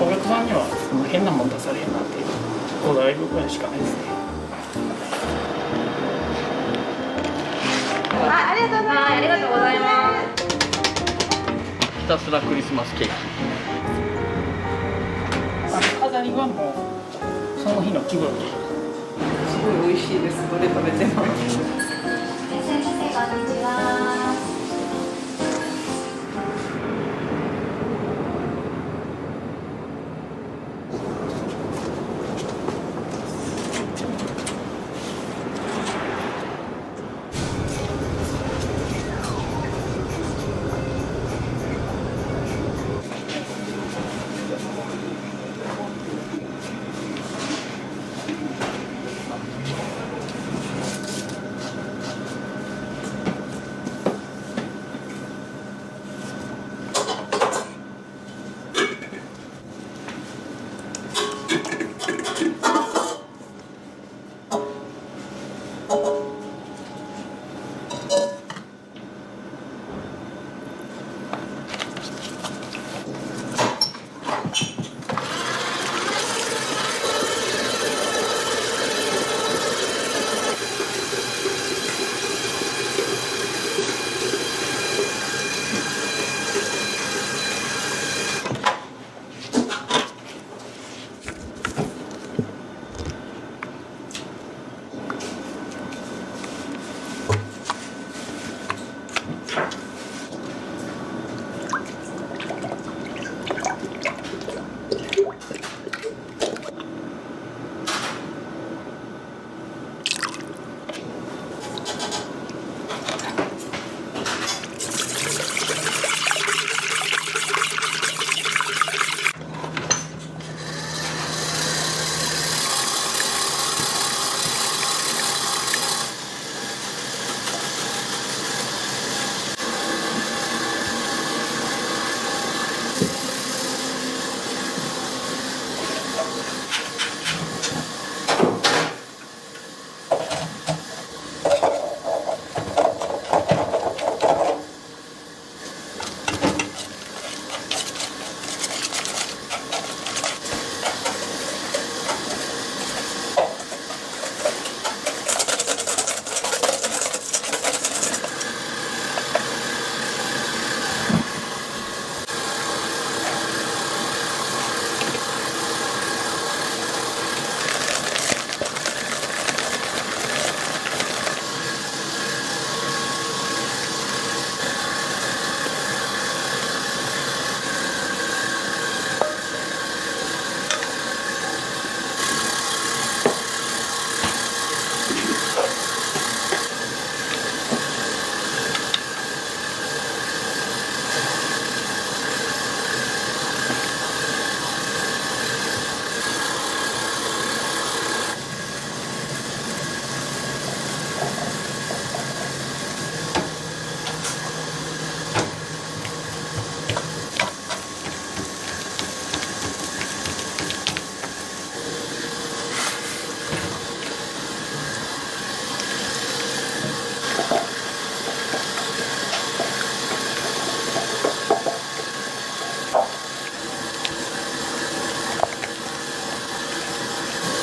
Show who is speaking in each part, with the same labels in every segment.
Speaker 1: お客さんにはその変なもん出されへんなっていうこだわり部分しかないですね。
Speaker 2: ありがとうございます。ありがとうございます。
Speaker 1: ひたすらクリスマスケーキ。飾りはもうその日の気分で。
Speaker 2: すごい美味しいです。どれ食べても。
Speaker 3: 先生、こんにちは。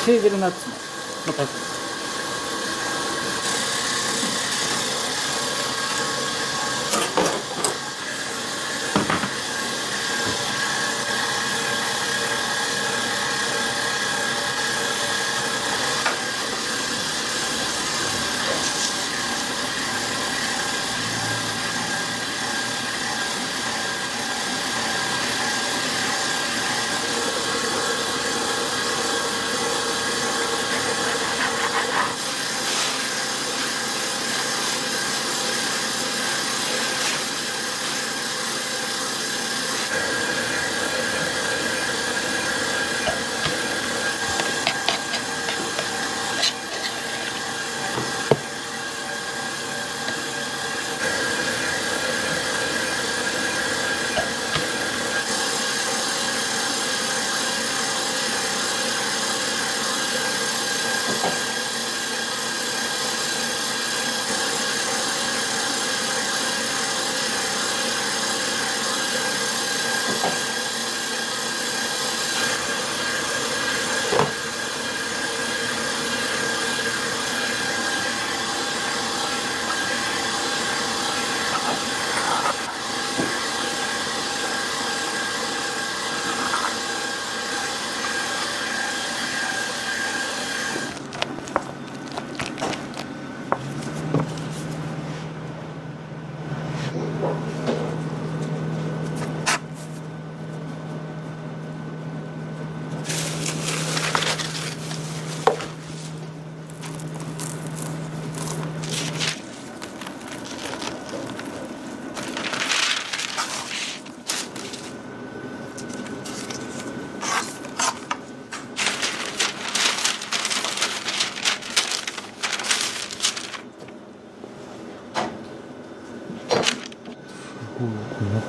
Speaker 1: ヘーゼルナッツのパク。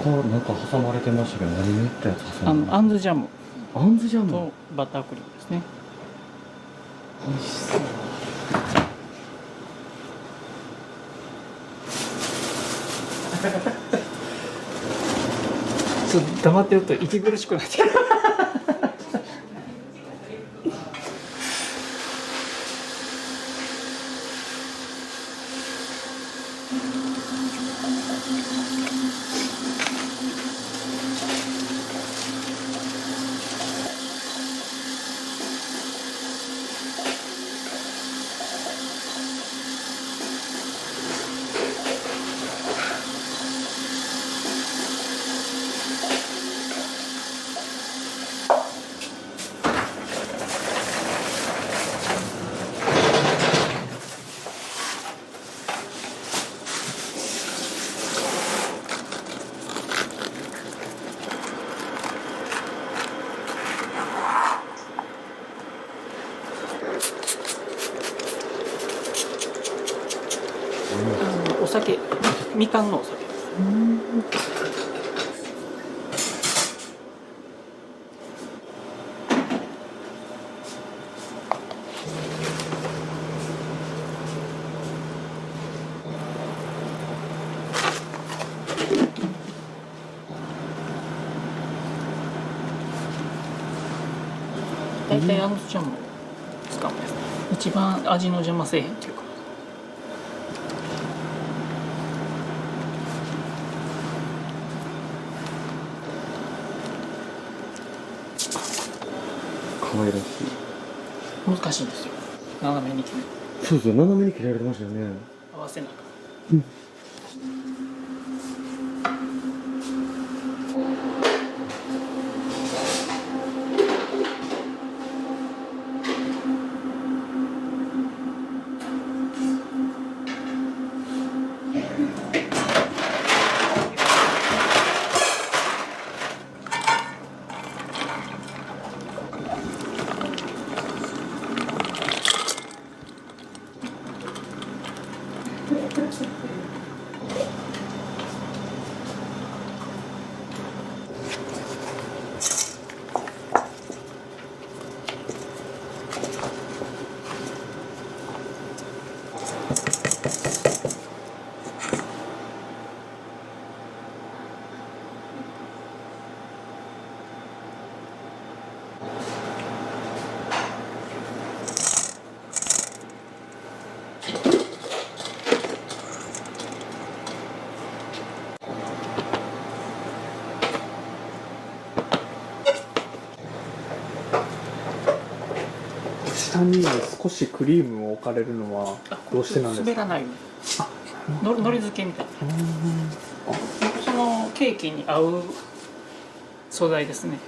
Speaker 4: 他なんか挟まれてましたけど、何塗ったやつ挟んで
Speaker 1: あんずジャム
Speaker 4: あんずジャム。
Speaker 1: とバタークリームですね。
Speaker 4: 美味しそう。
Speaker 1: ちょっと黙ってると息苦しくなってくる。お酒、みかんのお酒です。大体あんずジャムを使うんですね。一番味の邪魔せえへんっていうか。
Speaker 4: 可愛らしい。
Speaker 1: 難しいんですよ。斜めに切る。
Speaker 4: そうそう、斜めに切られてましたよね。
Speaker 1: 合わせなあかん。
Speaker 5: 下に少しクリームを置かれるのはどうしてなんですか？
Speaker 1: 滑らないように。のり漬けみたいな。そのケーキに合う素材ですね。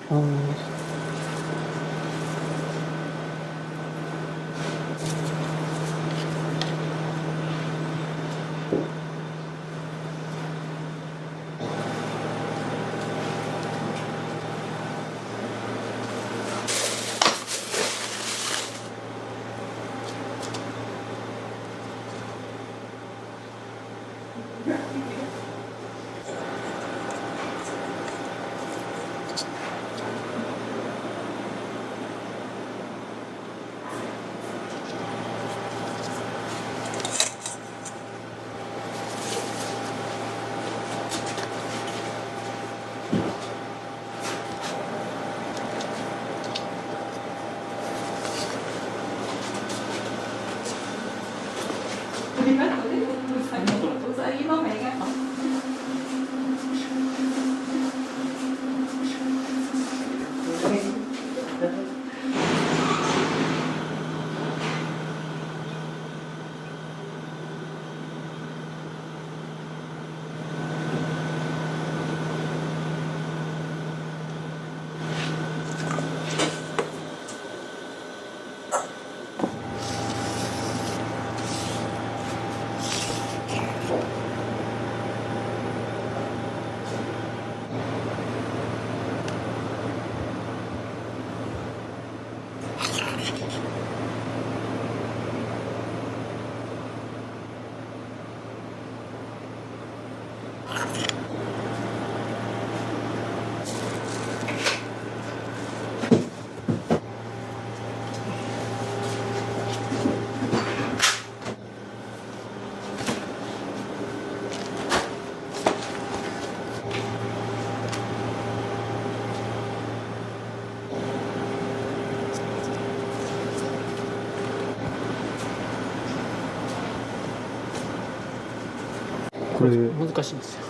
Speaker 4: これ
Speaker 1: 難しいんですよ。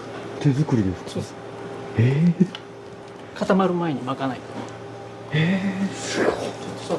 Speaker 4: 手作りですか？
Speaker 1: そうです。
Speaker 4: え
Speaker 1: 固まる前に巻かないと。
Speaker 4: すごい。
Speaker 1: そう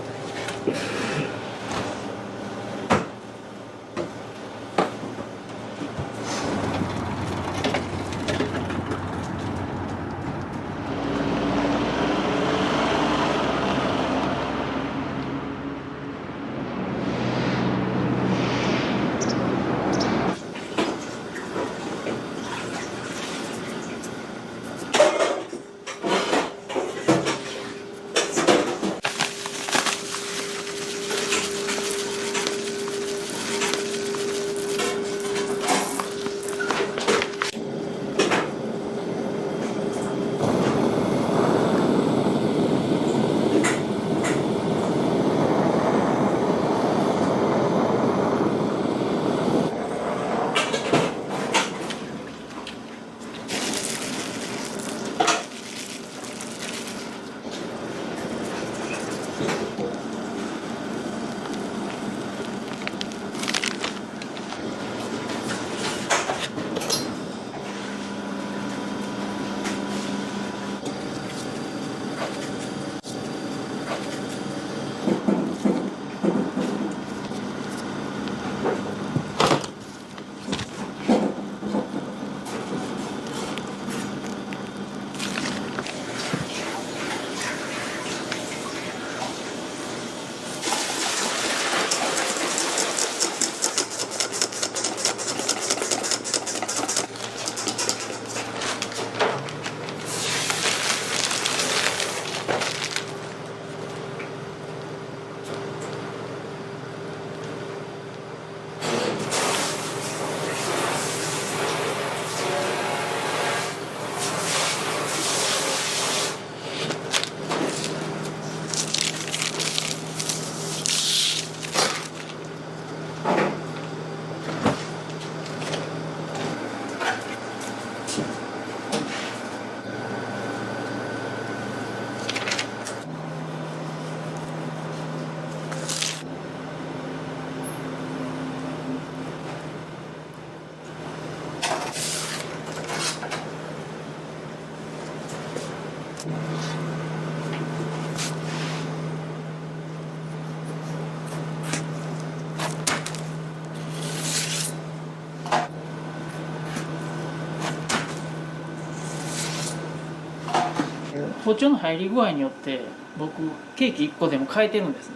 Speaker 1: 包丁の入り具合によって僕ケーキ1個でも変えてるんですね。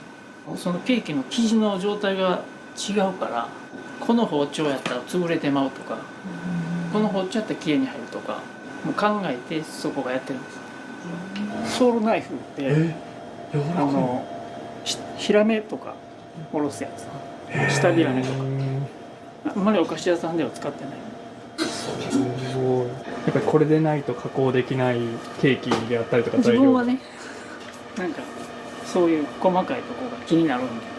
Speaker 1: そのケーキの生地の状態が違うから、この包丁やったら潰れてまうとか、この包丁やったらきれいに入るとかもう考えてそこがやってるんです。ソールナイフってヒラメとかおろすやつ、下ヒラメとかあんまりお菓子屋さんでは使ってない。
Speaker 5: すごい。やっぱりこれでないと加工できないケーキであったりとか
Speaker 1: 自分はね、なんかそういう細かいところが気になるんで。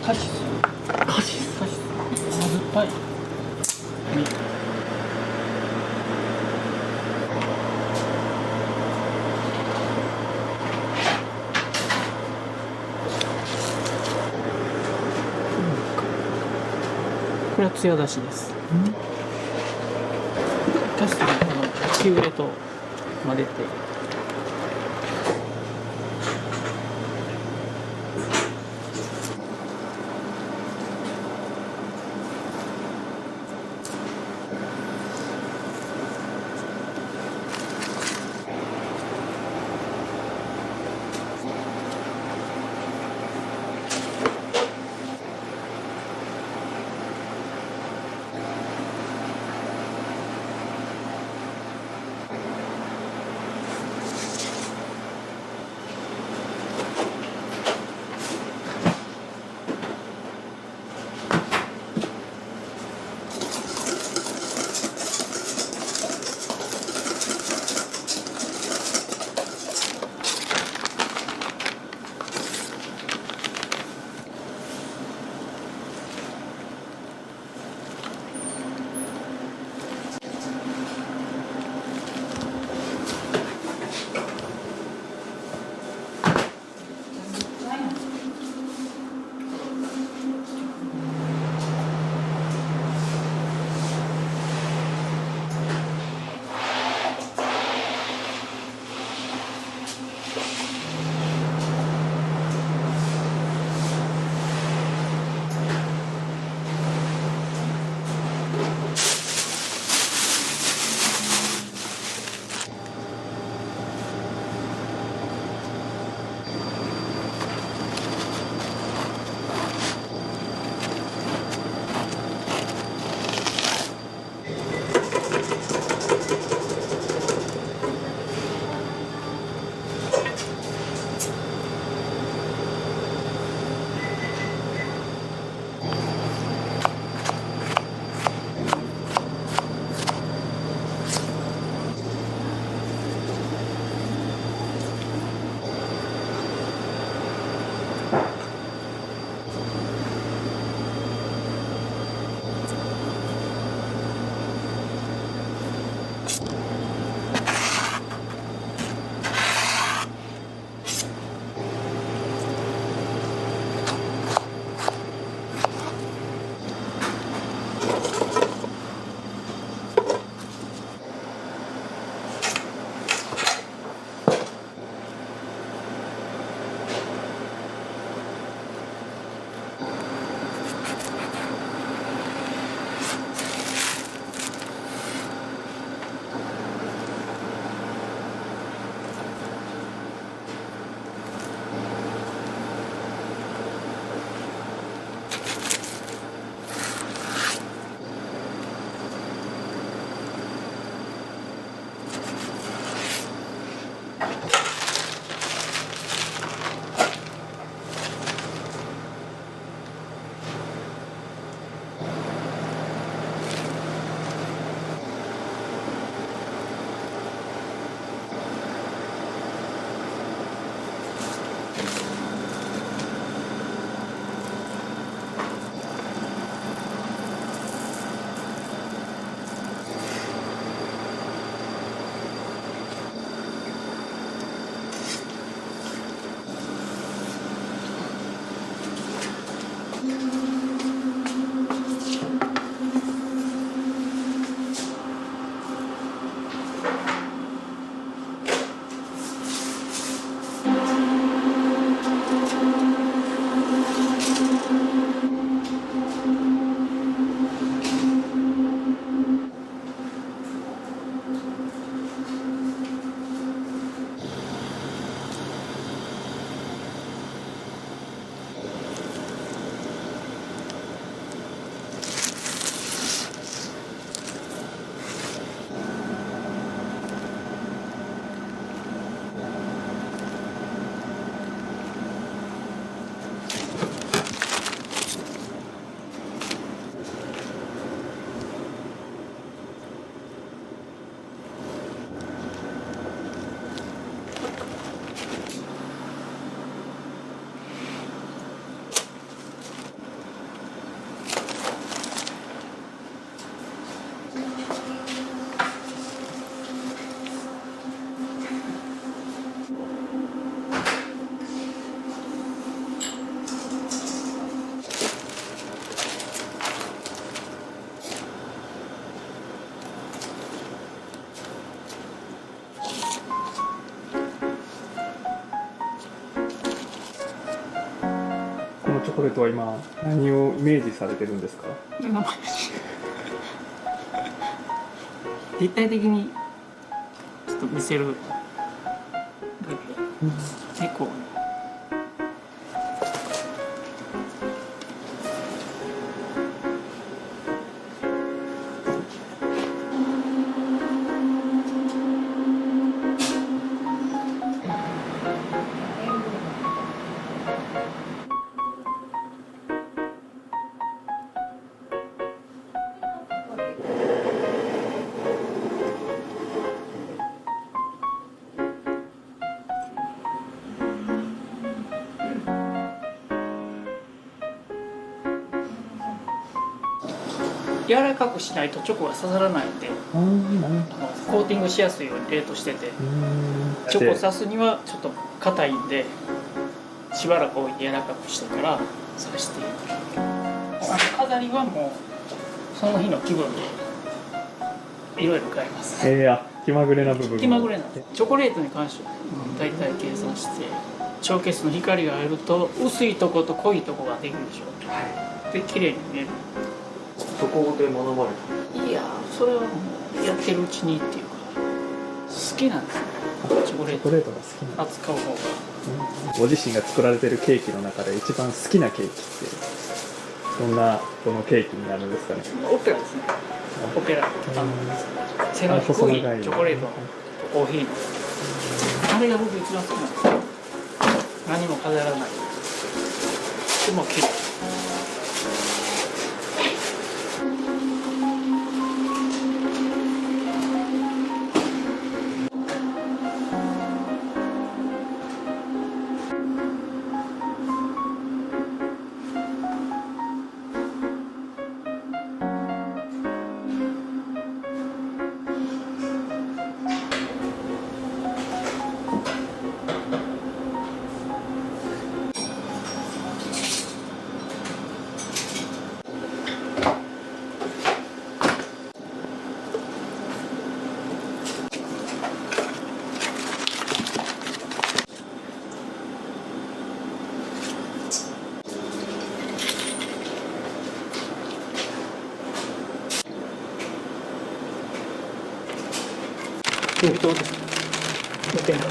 Speaker 1: カシス
Speaker 5: カシス。
Speaker 1: 甘酸っぱい。これは艶出しです。カシスのピューレと混ぜて。
Speaker 5: このチョコレートは今何をイメージされてるんですか？
Speaker 1: 名前立体的にちょっと見せるだけ結構柔らかくしないとチョコが刺さらないんで、
Speaker 5: ああ、なるほど。
Speaker 1: コーティングしやすいように冷凍してて、チョコを刺すにはちょっと硬いんでしばらく置いて柔らかくしてから刺していく。飾りはもうその日の気分でいろいろ買います。
Speaker 5: 気まぐれな部分も
Speaker 1: 気まぐれなんで、チョコレートに関しては大体計算してショーケースの光が入ると薄いとこと濃いとこができるでしょ。で綺麗に見える。
Speaker 4: そこで学ばれ
Speaker 1: いやそれはもうやってるうちにっていうか好きなんですよ、チョコレート
Speaker 5: チョコレートが好きな
Speaker 1: 扱う方が。
Speaker 5: ご自身が作られてるケーキの中で一番好きなケーキってどのケーキになるんですかね？
Speaker 1: オペラですね。オペラ背の低いチョコレートのコーヒーのあれが僕一番好きなんですよ。何も飾らないでも綺麗。どうですか？見てんだ。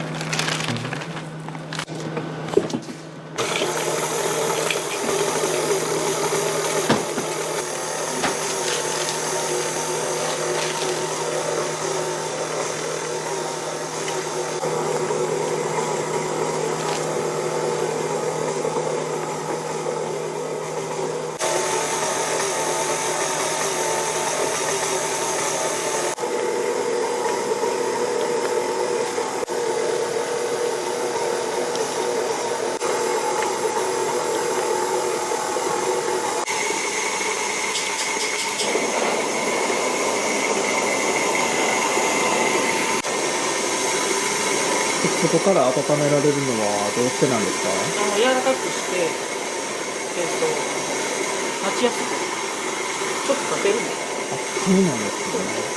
Speaker 5: そこから温められるのはどうしてなんですか？
Speaker 1: 柔らかくして待ちやすくちょっとかけるんです。
Speaker 5: そうなんですね。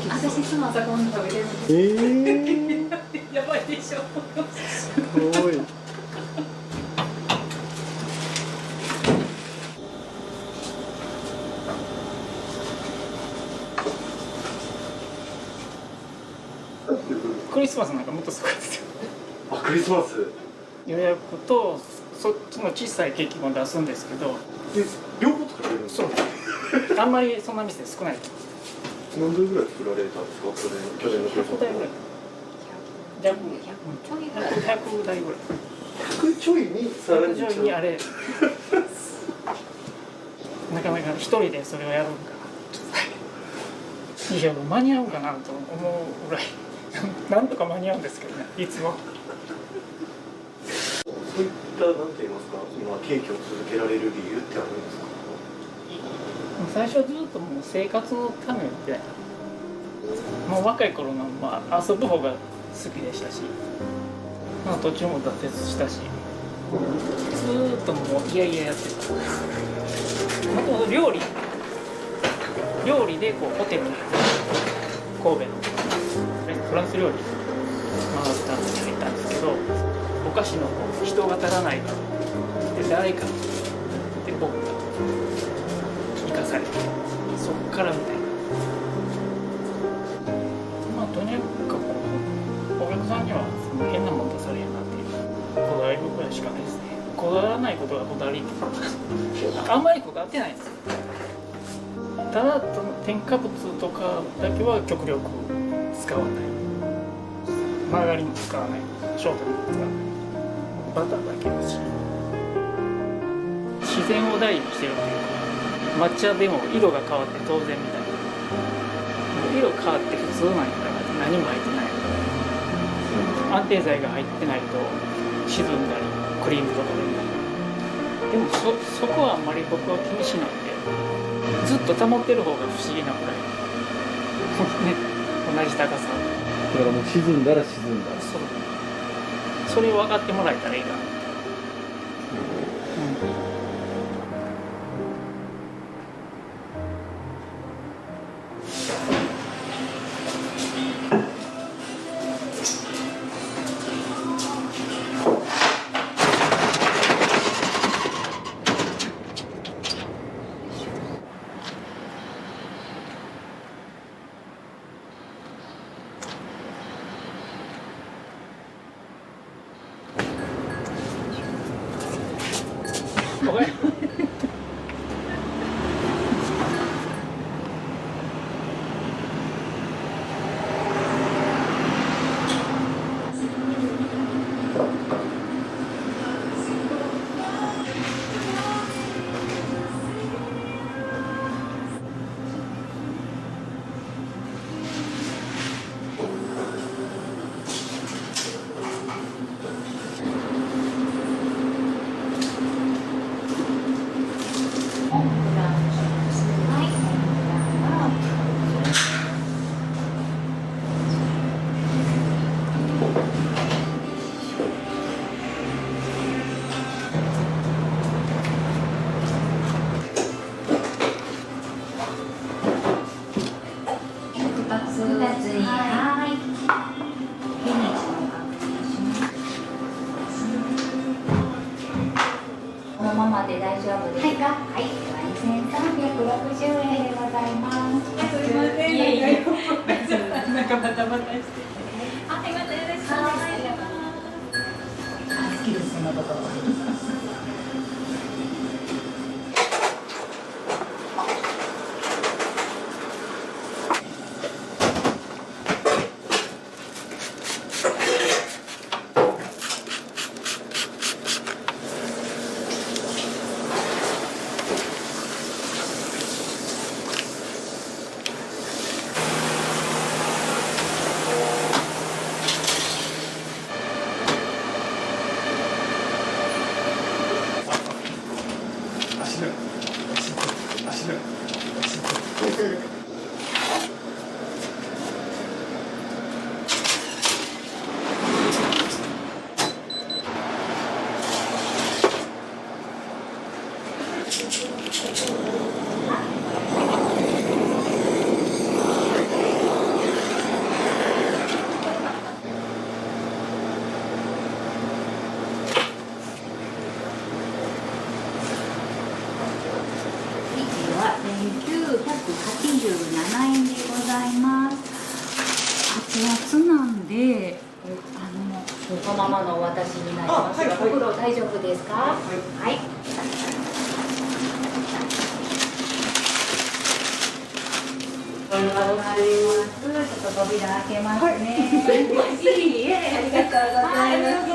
Speaker 3: 私いつも朝ごはん食べてるんです。
Speaker 1: やばいでしょ。
Speaker 5: すごい。
Speaker 1: クリスマスなんかもっとすごいですよ。
Speaker 4: あ、クリスマス。
Speaker 1: 予約とそっちの小さいケーキも出すんですけど、
Speaker 4: で、両方作られるんです
Speaker 1: そ
Speaker 4: か。
Speaker 1: う。あんまりそんな店少ない。
Speaker 4: 何台ぐらい作られたんですか。それ去年のクリスマ
Speaker 1: 100台ぐらい。100
Speaker 3: ちょいぐらい。
Speaker 1: 100台ぐらい。
Speaker 4: ス。100ちょいにさらに
Speaker 1: 100台にあれ。なかなか一人でそれをやるんかな。いや間に合うかなと思うぐらい。なんとか間に合うんですけどね。いつも。
Speaker 4: そういったなんて言いますか、今ケーキを続けられる理由ってあるんですか。
Speaker 1: 最初はずっともう生活のためみたいな。もう若い頃の、遊ぶ方が好きでしたし、途中も挫折したし、ずーっともういやいややってた。もともと料理でこうホテルに神戸のフランス料理回ったんですけど、お菓子の人が足らないからで誰かで僕が生かされて、そっからみたいな。とにかくお客さんには変なもん出されへんなっていうこだわりぐらいしかないですね。こだわらないことがこだわりってあんまりこだわってないんですよ。ただ添加物とかだけは極力使わない。マーガリンも使わない。ショートも使わない。バターだけだし、自然を大事にしてるというか、抹茶でも色が変わって当然みたいな。色変わって普通なんやから何も入ってないから、安定剤が入ってないと沈んだりクリームとかでもそこはあんまり僕は気にしないんで、ずっと保ってる方が不思議なくらいね、同じ高さ。
Speaker 5: だからもう沈んだら沈んだら。
Speaker 1: それを分かってもらえたらいいかな。わかる。
Speaker 3: このままで大丈夫ですか。はい、2360円でございます。すいません。いえいえ。なんかバタバタして。あ、よかったです。はい。好きですそんなこと。ままのお渡しになりますが、袋大丈夫ですか？はい。ありがとうございます。ちょっと扉開けますね。いえ、ありがとうございます。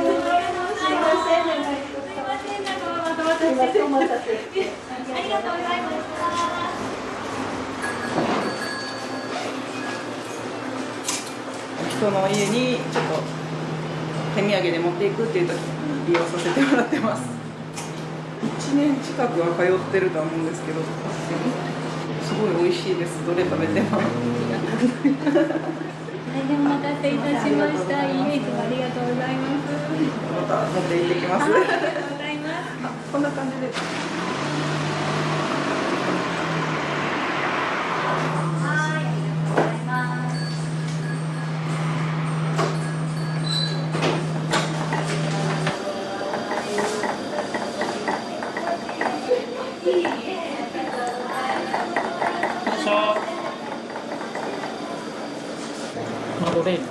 Speaker 3: すみません、お待たせ。ありがとうございました。
Speaker 2: 人の家にちょっと手土産で持っていくっていう時に利用させてもらってます。1年近くは通ってるとは思うんですけど、すごい美味しいです。どれ食べても。
Speaker 3: はい、お待たせいたしました。いつもありがとうございます。
Speaker 2: また持って行ってきます。
Speaker 3: ありがとうございます。
Speaker 2: こんな感じで。
Speaker 3: はい、ありがとうございます。
Speaker 1: マドレーヌ。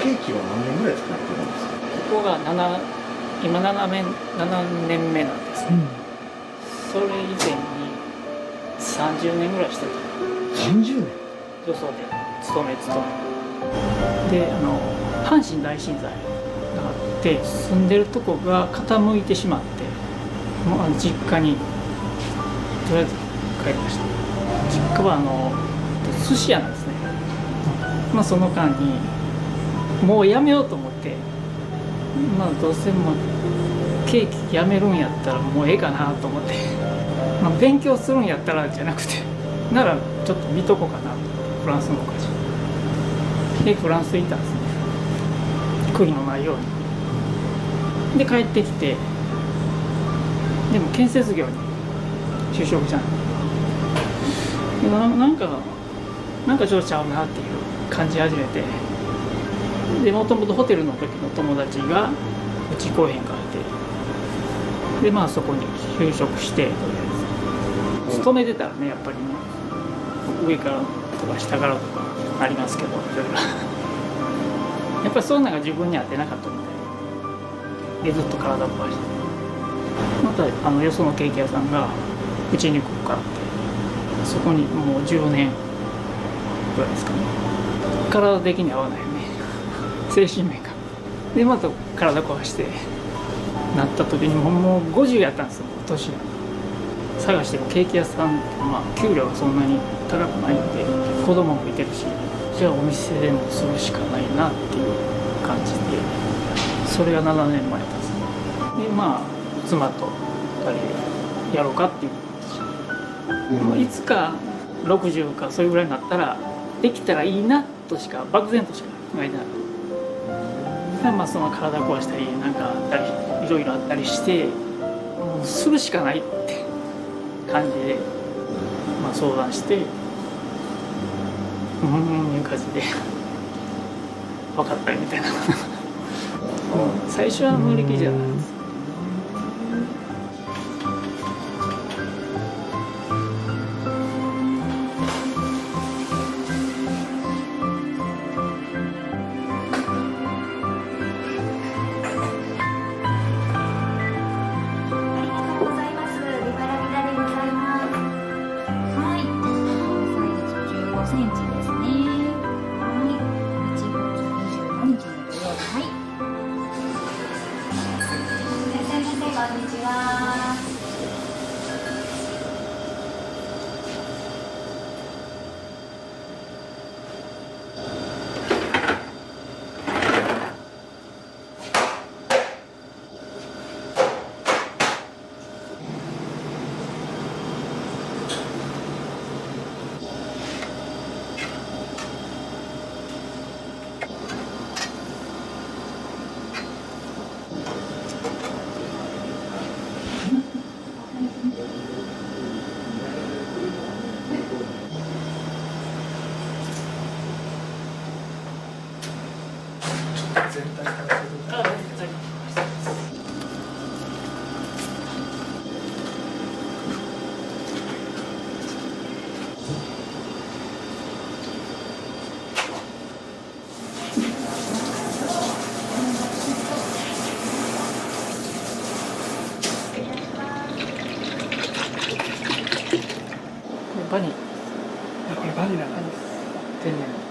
Speaker 4: ケーキは何年ぐらい作ってるんですか？
Speaker 1: ここが今7年目なんです、それ以前に30年ぐらいしてた。
Speaker 4: 30年。
Speaker 1: よそで勤めで阪神大震災があって住んでるとこが傾いてしまって、もう実家にとりあえず帰りました。実家は寿司屋なんですね。その間にもうやめようと思って、どうせもうケーキやめるんやったらもうええかなと思って、勉強するんやったらじゃなくて、ならちょっと見とこうかなと。フランスの会社でフランス行ったんですね、悔いのないように。で帰ってきて、でも建設業に就職したんで、なんかちょっとちゃうなっていう感じ始めて、でもともとホテルの時の友達がうち来へんかって、でそこに就職して、とりあえず勤めてたらね、やっぱりね、上からとか下からとかありますけど、いろいろやっぱりそんなのが自分に合ってなかったみたいで、ずっと体を壊して、またよそのケーキ屋さんがうちに来るからって、そこにもう10年ぐらいですかね。体的に合わないよね、精神面が。でまた体壊してなった時にもう50やったんですよ、年が。探してもケーキ屋さんって給料がそんなに高くないんで、子供もいてるし、じゃあお店でもするしかないなっていう感じで、それが7年前ですね。で妻と2人でやろうかっていう話、いつか60かそれぐらいになったらできたらいいなとしか漠然としか考えてなかった。その体壊したりなんかあったりいろいろあったりして、もうするしかないって感じで、相談して、いう感じで分かったよみたいな最初は乗り気じゃないです。
Speaker 3: はい。
Speaker 5: 全体から
Speaker 1: バニ
Speaker 5: これバニラなんです。
Speaker 1: 天然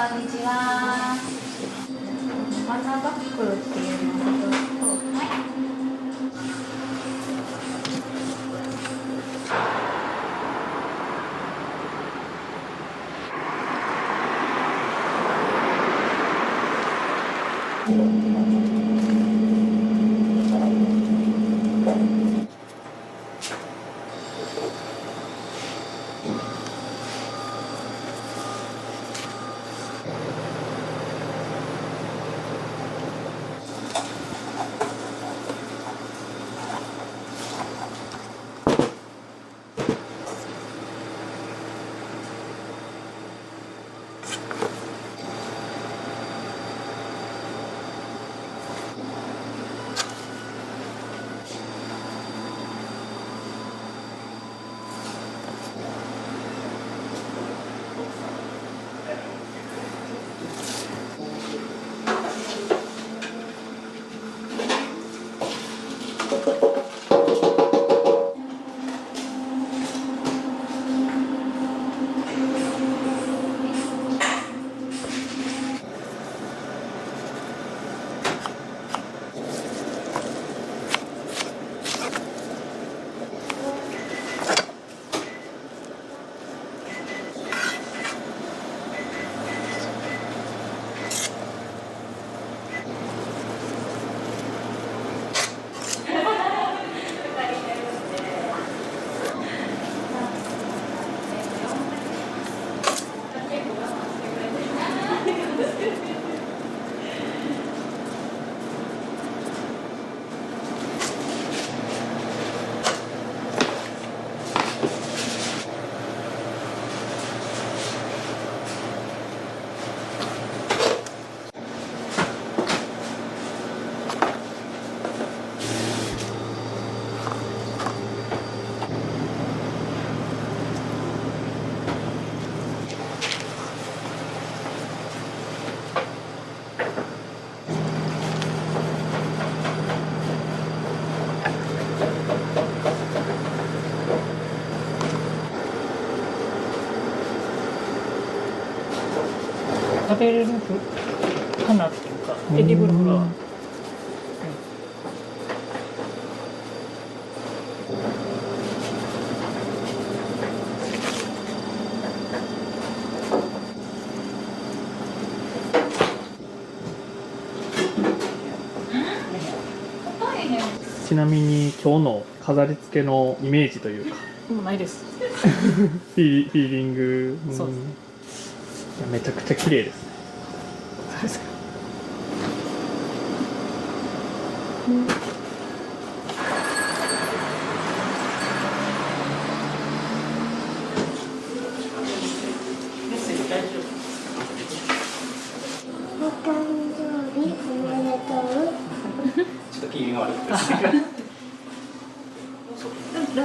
Speaker 3: こんにちは。マナーバックルっていうのをはい。
Speaker 1: べれる花っていうかエディブルフラワー。
Speaker 5: ちなみに今日の飾り付けのイメージというか
Speaker 1: もうないです。
Speaker 5: フィーリング、
Speaker 1: そうです
Speaker 5: いやめちゃくちゃ綺麗ですね。
Speaker 1: そうですか。メッセージ大丈夫。
Speaker 6: お誕生日おめでとう。
Speaker 5: ちょっと機嫌が悪くて
Speaker 3: どうぞ。お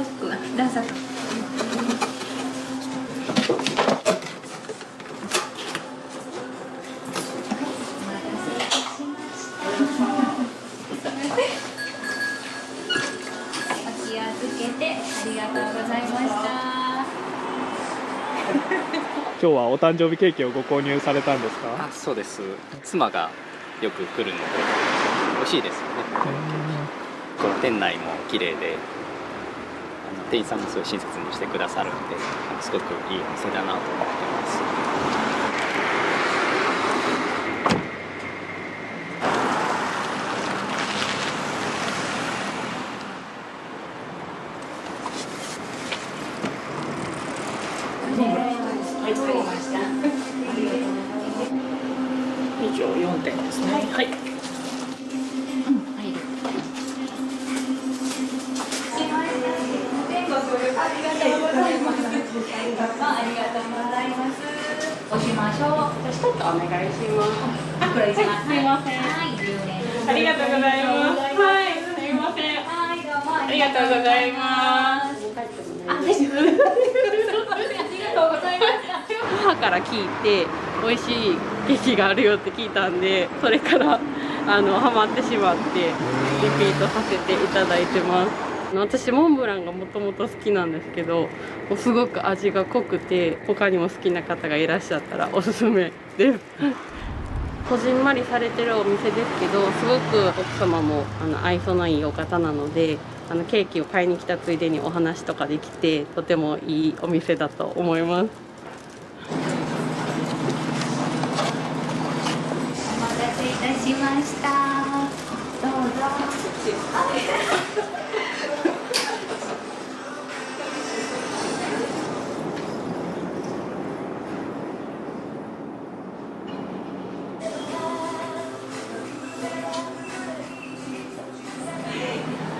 Speaker 3: 気をつけてありがとうございました。
Speaker 5: 今日はお誕生日ケーキをご購入されたんですか？
Speaker 7: あ、そうです。妻がよく来るので美味しいですよね。この店内も綺麗で、店員さんもすごい親切にしてくださるんで、すごくいいお店だなと思ってます。
Speaker 1: 以上4点ですね。はい。
Speaker 3: 押しましょう。
Speaker 2: 一つお願いします。
Speaker 3: あ、これ一番。
Speaker 2: すいません。
Speaker 3: はい、10年。
Speaker 2: ありがとうございます。はい、すみません。
Speaker 3: はい、どうも
Speaker 2: ありがとうございます。
Speaker 3: あ、大丈夫。ありがとうございました。
Speaker 8: 母から聞いて美味しいケーキがあるよって聞いたんで、それからハマってしまってリピートさせていただいてます。私モンブランがもともと好きなんですけど、もうすごく味が濃くて他にも好きな方がいらっしゃったらおすすめですこじんまりされてるお店ですけど、すごく奥様も愛想のいいお方なので、ケーキを買いに来たついでにお話とかできて、とてもいいお店だと思います。
Speaker 3: お待たせいたしました。どうぞ。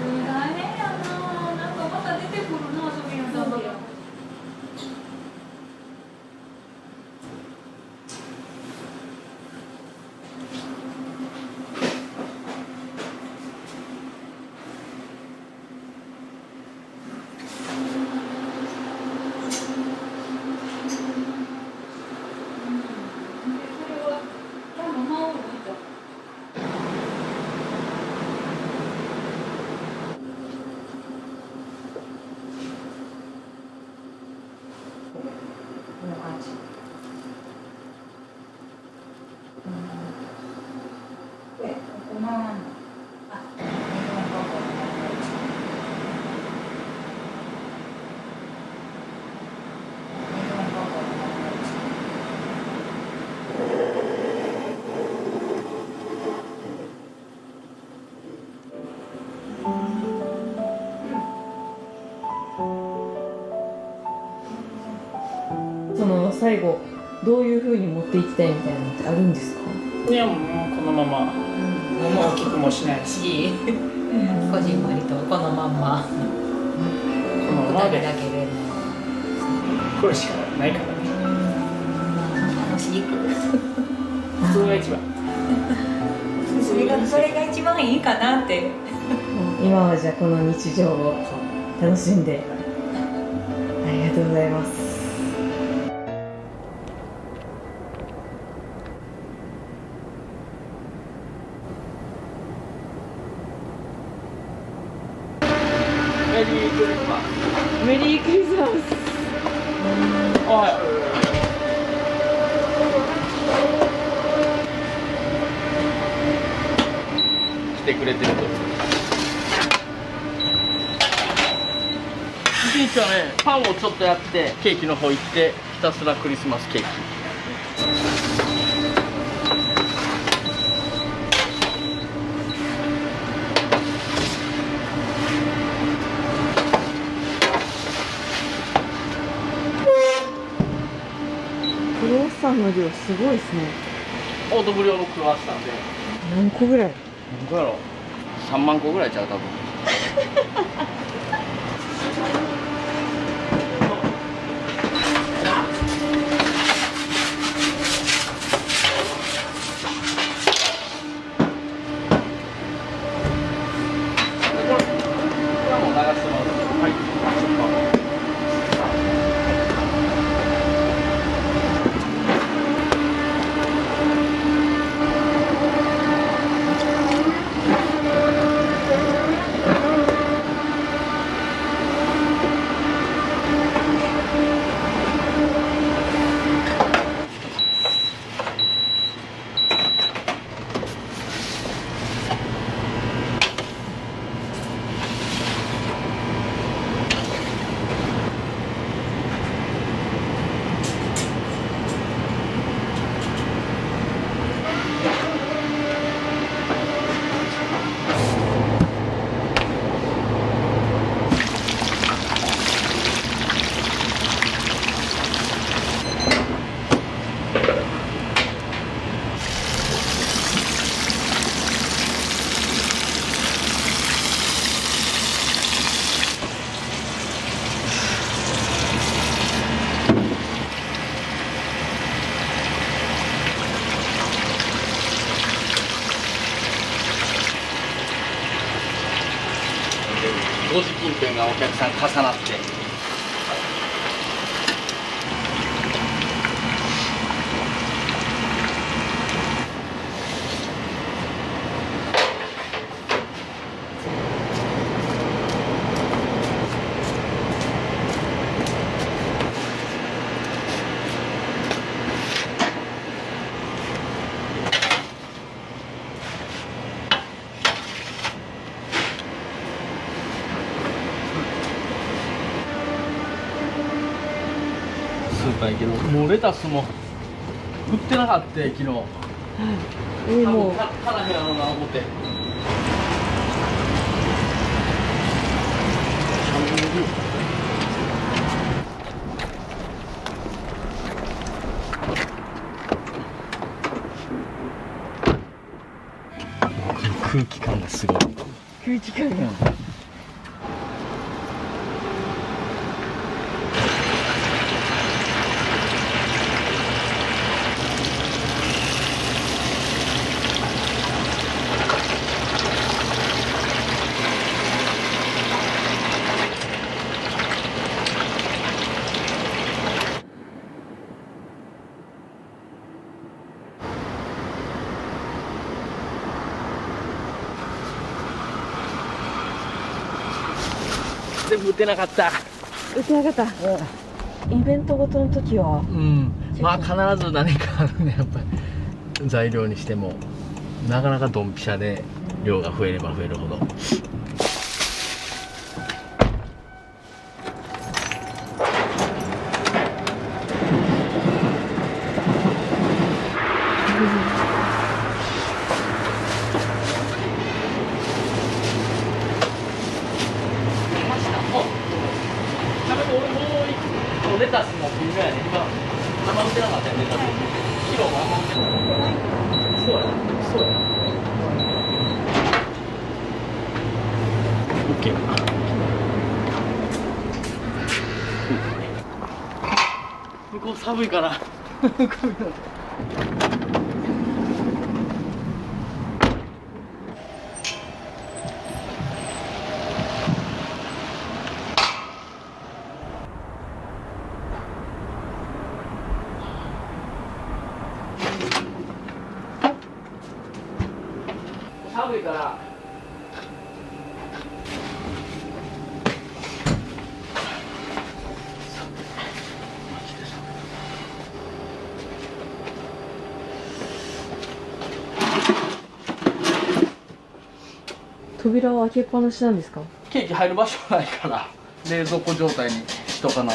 Speaker 3: 大変やな。なんかまた出てくるな、そびのたまが。こんな感じ。で、このままの。あ、
Speaker 9: その最後どういう風に持っていきたいみたいなのってあるんですか？
Speaker 1: いやもうこのまま大きくもしないし、
Speaker 3: こじんまりとこのまんま。
Speaker 1: このままで
Speaker 3: だけでも。
Speaker 1: これしかないからね。
Speaker 3: 楽しい。
Speaker 1: それが一番。
Speaker 3: それが一番いいかなって。
Speaker 9: 今はじゃあこの日常を楽しんでありがとうございます。
Speaker 8: メリークリスマス。
Speaker 1: はい。
Speaker 10: してくれてると。1日はね、パンをちょっとやってケーキの方行ってひたすらクリスマスケーキ。
Speaker 9: クロワッサンの量すごいですね。
Speaker 10: オート無料のクロワッサンで
Speaker 9: 何個ぐらい？
Speaker 10: 何個やろ、3万個ぐらいちゃう多分。5時近辺がお客さん重なって。スーパーやけど、もうレタスも売ってなかった昨日。
Speaker 9: もう
Speaker 10: からへんやろうな思って。空気感がすごい。
Speaker 9: 空気感が。
Speaker 10: 全部売ってなかった。
Speaker 9: 売ってなかった。イベントごとの時は。
Speaker 10: うん。まあ必ず何かあるね、やっぱり。材料にしてもなかなかドンピシャで量が増えれば増えるほど。レタスも微妙やね。今あんま売ってなかったよ、レタス。キロもあんま売ってなかった。そうやな、そうやな。オッケー。向こう寒いかな。寒いから。
Speaker 9: 扉を開けっぱなしなんですか？
Speaker 10: ケーキ入る場所ないから冷蔵庫状態にしとかな。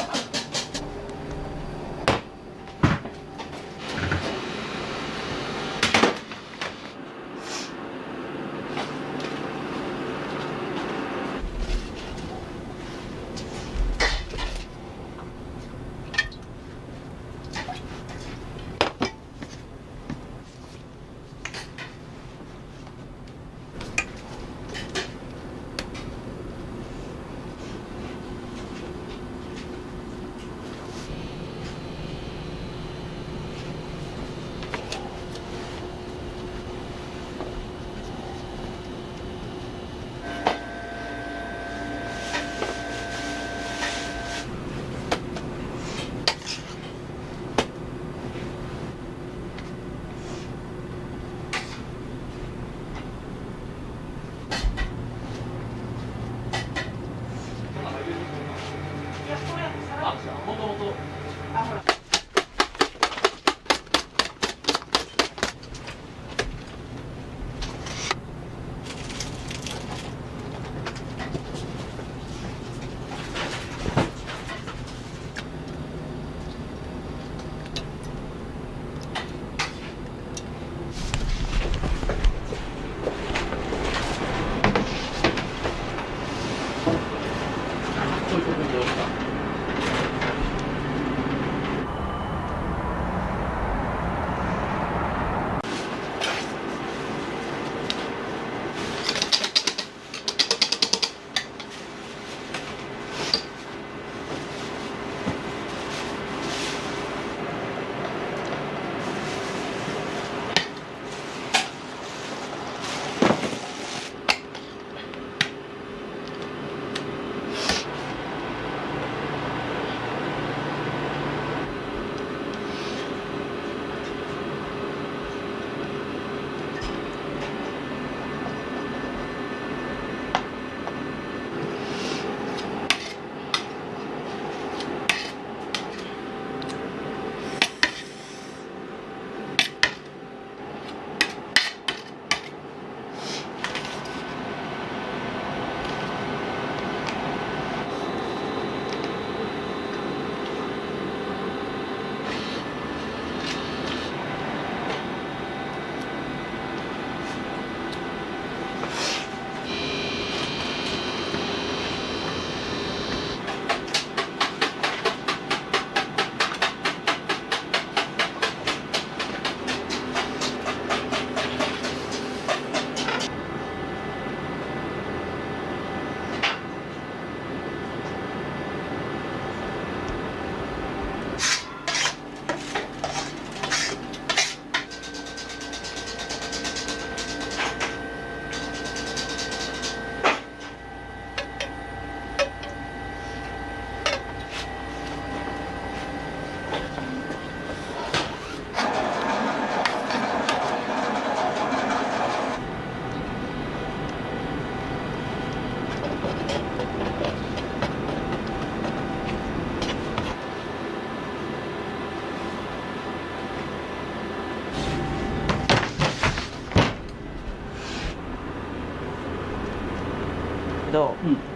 Speaker 9: ど、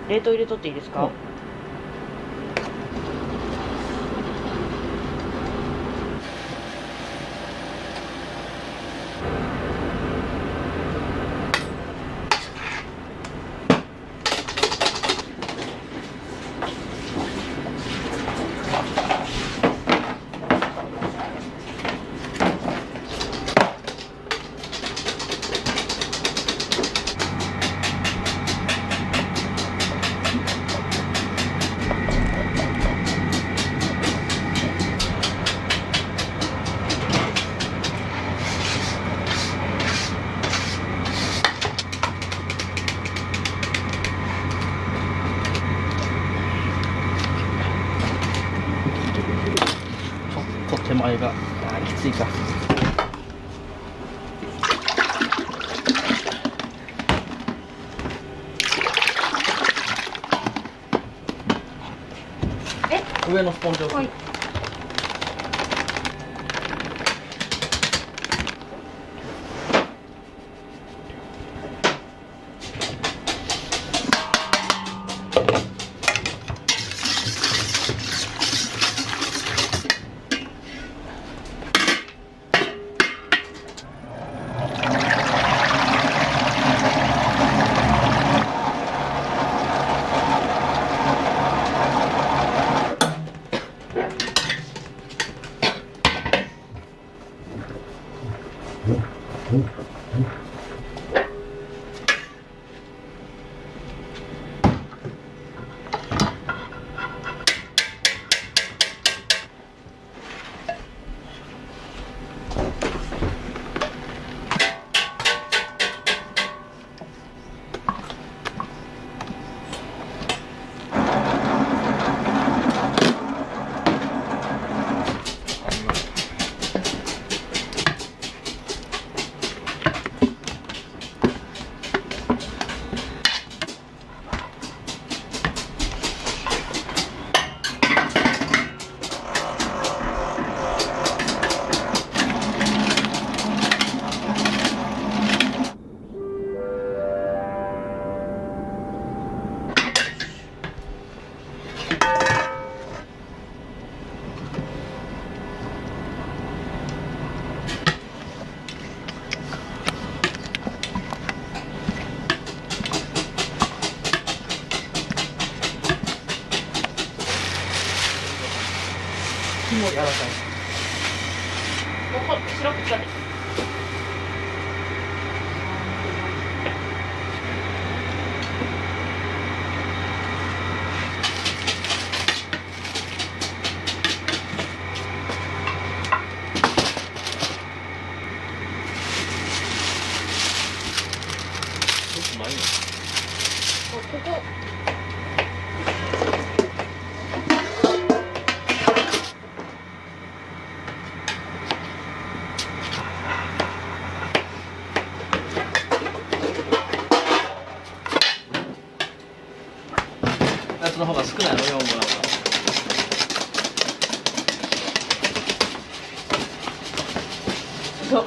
Speaker 9: 冷凍入れとっていいですか？
Speaker 10: 手前がきついか。上のスポンジを。はい。も柔らかい。
Speaker 8: ここ白くしたで。ここ。
Speaker 10: やつの方が少ないの4グラムは。
Speaker 8: そう。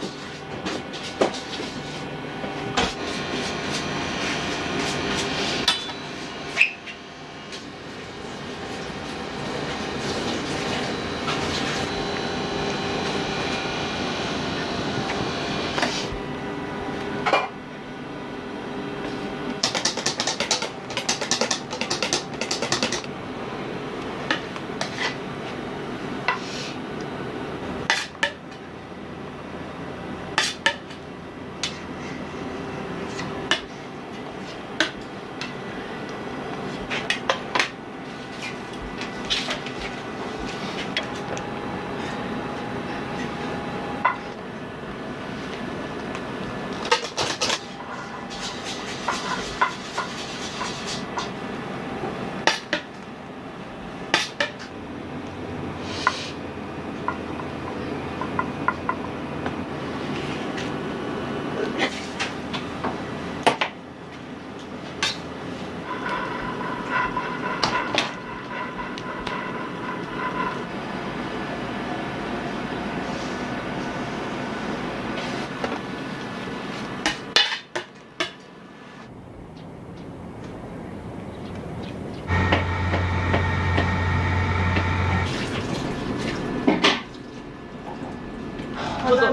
Speaker 10: ちょっと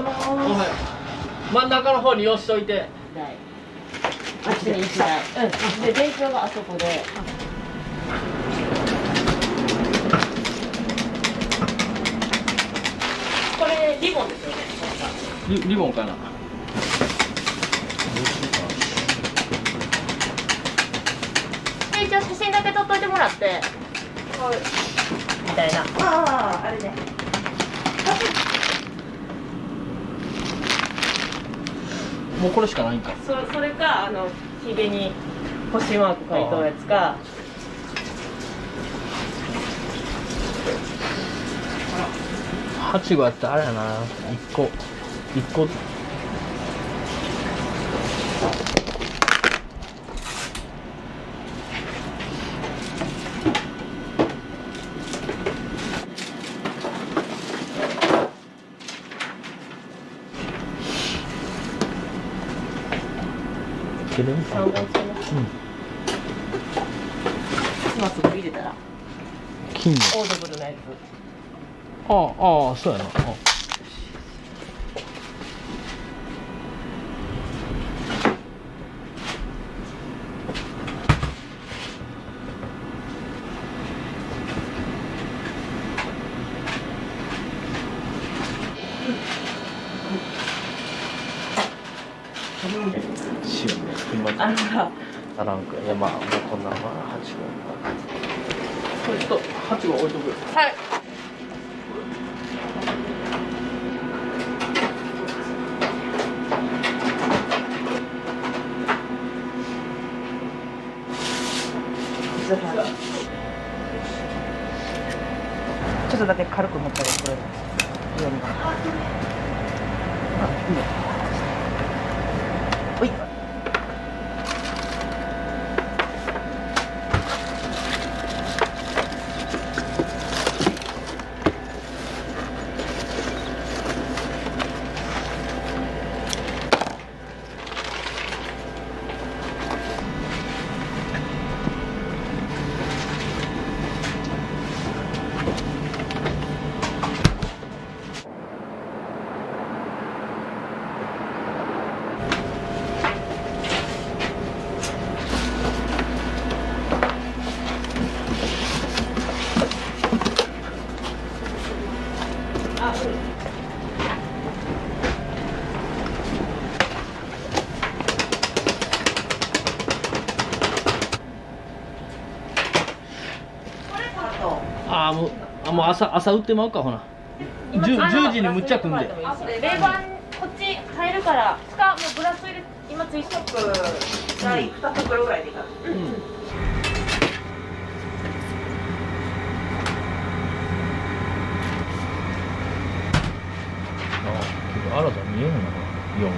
Speaker 10: 真ん中の方に寄しといて。
Speaker 8: あっちに1台。うん。で、電球があそこで。これリボンですよね。
Speaker 10: リボンかな。
Speaker 8: 一応写真だけ撮っといてもらって。みたいな。ああ、あれね。
Speaker 10: もうこれしかないんか。
Speaker 8: それかひげに星マーク書いとるやつか。
Speaker 10: 8号やったらあれやな。1個。いける？3
Speaker 8: 本つけます。今すぐ入れたら。
Speaker 10: 金の。
Speaker 8: オードブルのやつ。
Speaker 10: ああ、そうやな。
Speaker 8: あら。
Speaker 10: あらんく。いや、まあ、もうこんなんは8号。これちょっと8号置いとく。
Speaker 8: はい。ちょっとだけ軽く持ったらこれよりが。いいね。おい。
Speaker 10: もう朝売ってまうかほな。10時にむっちゃ来んで。
Speaker 8: あ、それ冷番こっち入るからもうブラス入れ今ツイストップ
Speaker 2: 第2袋ぐらいでいいかな。
Speaker 10: 新たに見えるのかな4号。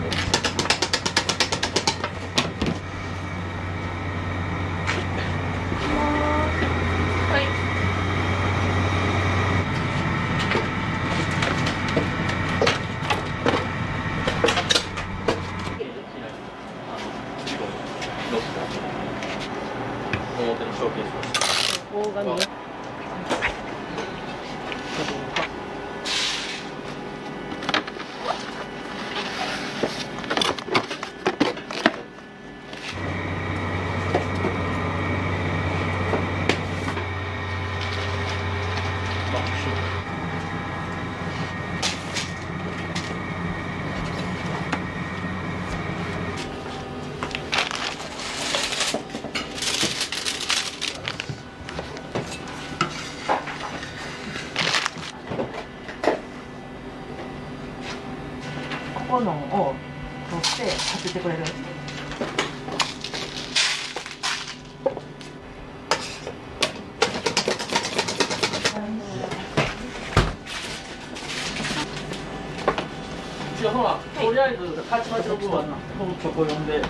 Speaker 7: 表のショーケースを
Speaker 8: 大紙。
Speaker 9: ここのを取って当ててくれるんです。
Speaker 10: じゃあほら、とりあえずカチカチの分はそこ読んで。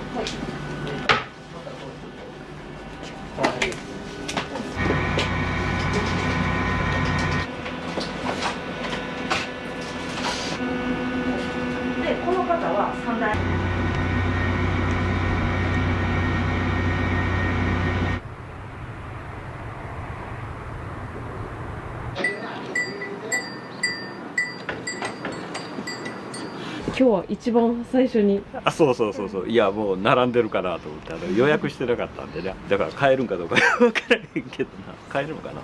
Speaker 9: で、この方は3台。
Speaker 8: 今日は一番最初に。
Speaker 11: あ、そうそうそうそう。いやもう並んでるかなと思って予約してなかったんでね。だから買えるんかどうか分からへんけどな。買えるのかな。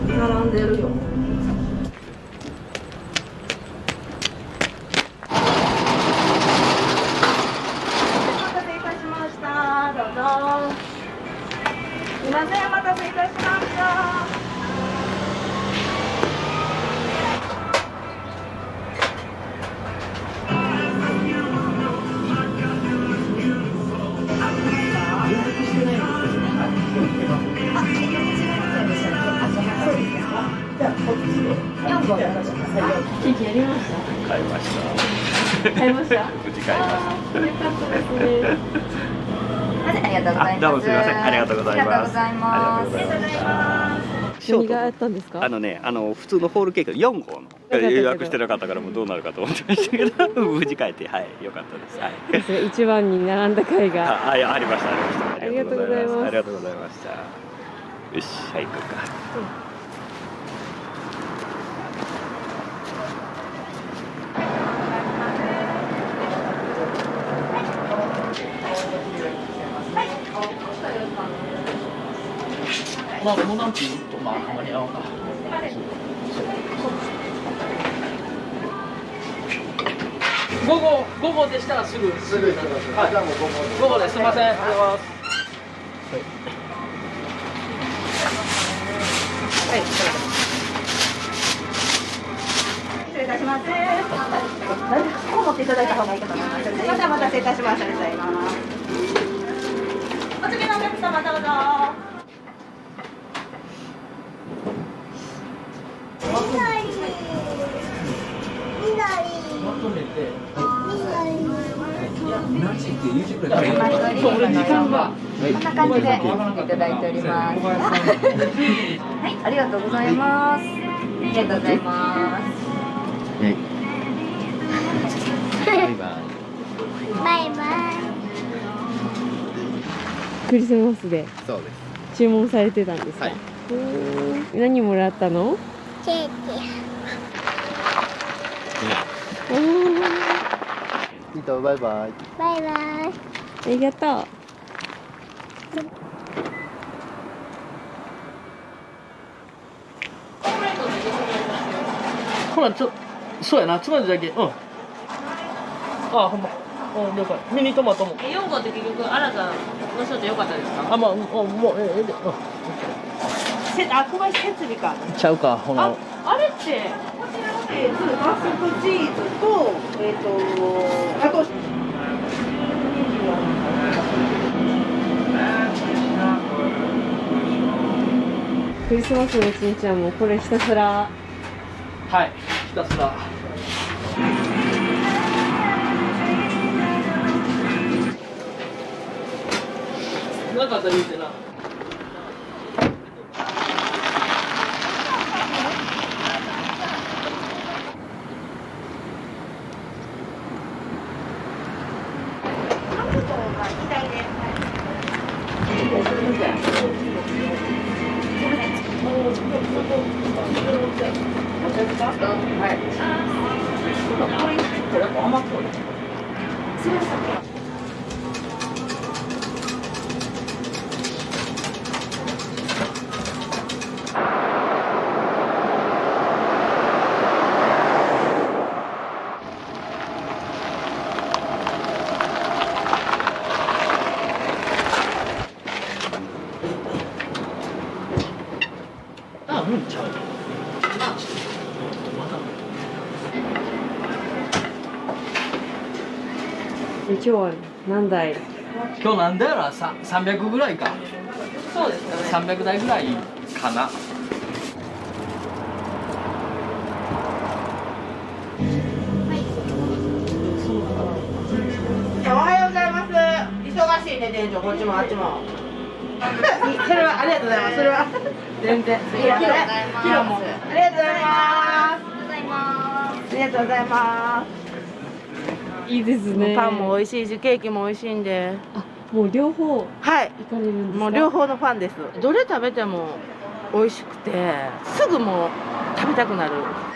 Speaker 9: 並んでるよ。
Speaker 2: お待たせいたしました。どうぞ。すいません、お待たせいたしました。
Speaker 8: ケーキやりました。
Speaker 11: 買いました。
Speaker 8: 買いました。
Speaker 11: 無事買いました。
Speaker 8: よかったですね。
Speaker 3: ありがとうございます。
Speaker 11: どうもすみません。ありがとうございます。
Speaker 3: ありがとうございます。
Speaker 11: ありがとうございます。
Speaker 8: 何があったんですか。
Speaker 11: 普通のホールケーキ4号の予約してなかったからもうどうなるかと思ってましたけど無事帰ってはい良かったです。はい。
Speaker 8: ですが一番に並んだ回が。
Speaker 11: ありましたありました。
Speaker 8: ありがとうございます。
Speaker 11: ありがとうございました。よしはい行こうか。
Speaker 10: まあモナンピーとまあ間に合わんか。午後でしたらすぐ。すぐ。はい。午後ですみません。ありがとうございます。
Speaker 2: はい。失礼いたします。こう持っていただいた方がいいかと思います。すみません、お待たせいたしました。ありがとうございます。お次のお客様どうぞ。
Speaker 10: まとめて。
Speaker 3: こんな感じでいただいております。はい、ありがとうございます。ありがとうございます。
Speaker 7: バイバイ。
Speaker 6: バイバイ。
Speaker 8: クリスマスで
Speaker 7: そうです。
Speaker 8: 注文されてたんですか。
Speaker 7: はい。
Speaker 8: 何もらったの？
Speaker 6: ケーキ。
Speaker 7: ピートバイバイ。
Speaker 6: バイバイ。
Speaker 8: ありがとう。
Speaker 10: ほらそうやなつまりだけうん。あほんま。了解。ミニトマトも。
Speaker 8: 4号って結局新た乗せてよかったですか？
Speaker 10: あ、もうええで。
Speaker 2: あ、小林設備か。
Speaker 10: ちゃうか、ほな。
Speaker 8: あれって
Speaker 2: ガスとチーズとあと
Speaker 8: クリスマスの一日はもうこれひたすら。
Speaker 10: はい、ひたすら。なかったら言うてな。
Speaker 8: 今日は何台？
Speaker 10: 今日なんだよな、300ぐらいか。
Speaker 8: そうですかね。
Speaker 10: 300台ぐらいかな。
Speaker 2: おはようございます。忙しいね店長、こっちもあっちも。それはありがとうございます。それは全然。キロも。ありがとうございます。ありがとうございます。
Speaker 8: いいですね。
Speaker 2: パンも美味しいし、ケーキも美味しいんで。
Speaker 8: もう両方
Speaker 2: はい。
Speaker 8: 行かれるんですか？
Speaker 2: もう両方のファンです。どれ食べても美味しくて、すぐもう食べたくなる。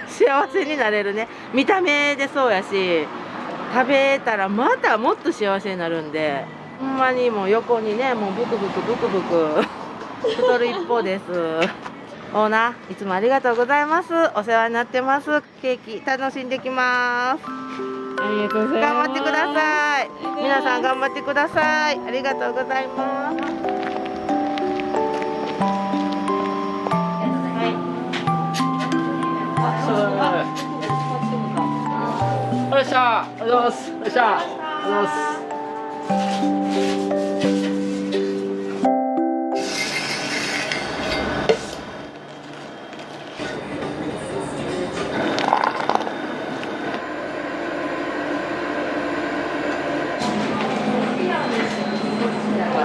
Speaker 2: 幸せになれるね。見た目でそうやし、食べたらまたもっと幸せになるんで、ほんまにもう横にね、もうブクブクブクブク太る一方です。オーナー、いつもありがとうございます。お世話になってます。ケーキ楽しんできます。
Speaker 8: ありがとうございます。
Speaker 2: 頑張ってください。皆さん頑張ってください。ありがとうございます。
Speaker 10: おいしゃ、ありがとうございます。おいしゃ、ありがとうございます。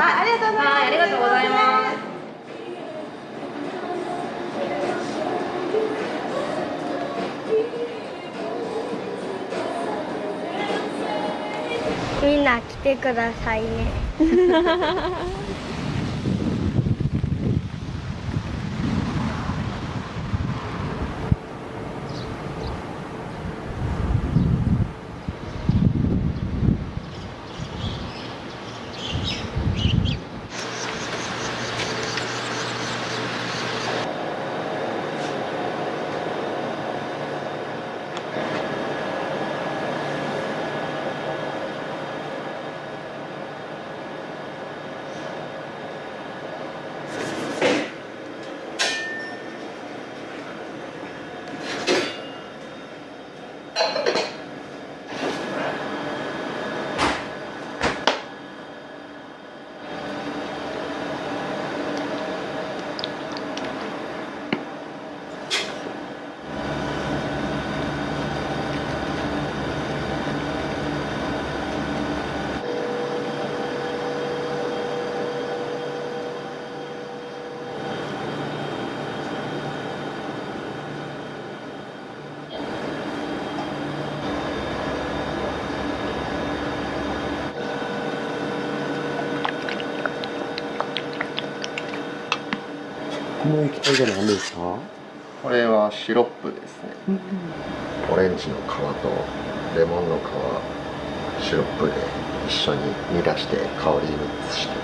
Speaker 2: ありがとうございます。
Speaker 3: ありがとうございます。
Speaker 6: みんな来てくださいね。
Speaker 4: この液体は何ですか？
Speaker 12: これはシロップですね。オレンジの皮とレモンの皮、シロップで一緒に煮出して香りミックスして。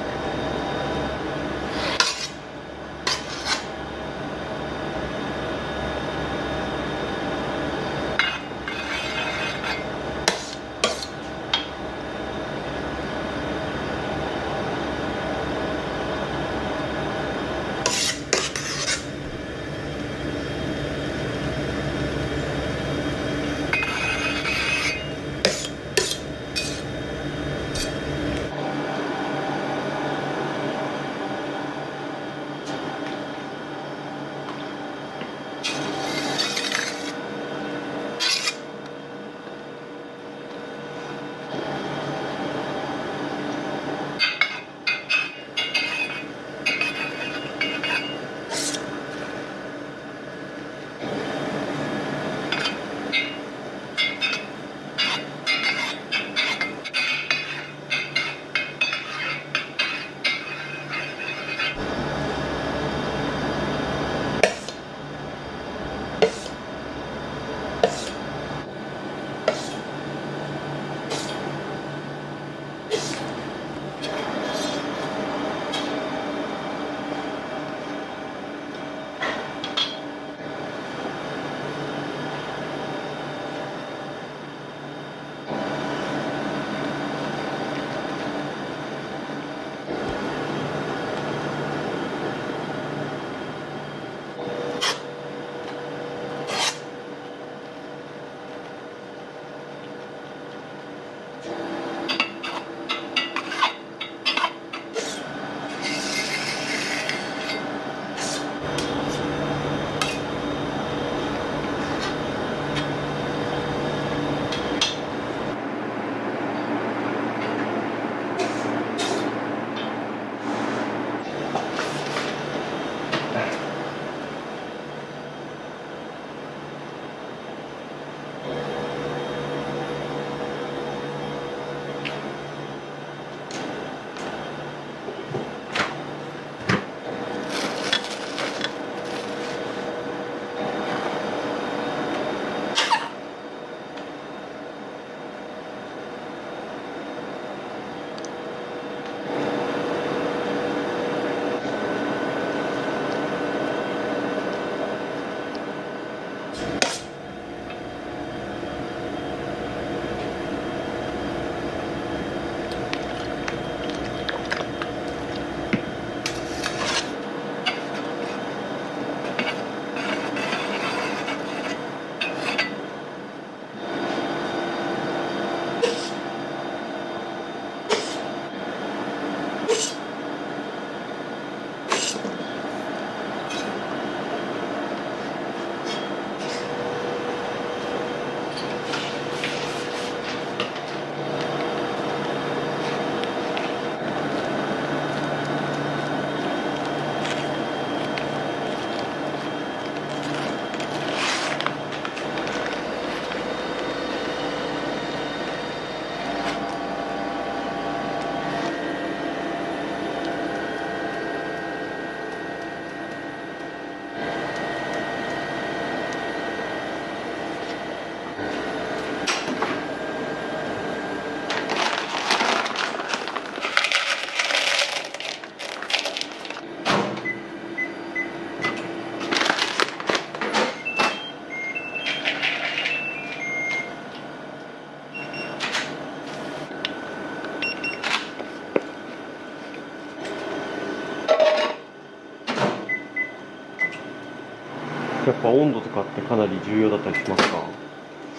Speaker 4: やっぱ温度とかってかなり重要だったりしますか？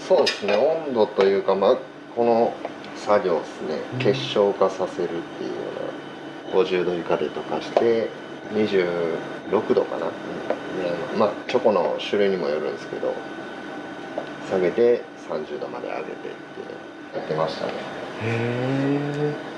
Speaker 12: そうですね、温度というか、この作業ですね、結晶化させるっていうような、50度以下で溶かして26度かな、でチョコの種類にもよるんですけど、下げて30度まで上げてってやってましたね。
Speaker 4: へー。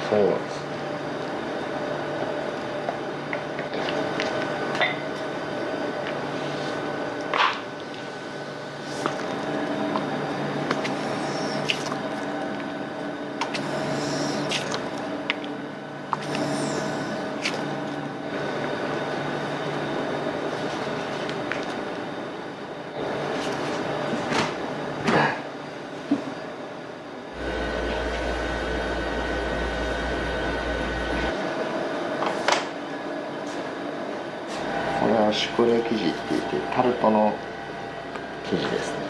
Speaker 12: そうなんです。これはシュクレ生地って言ってタルトの生地ですね。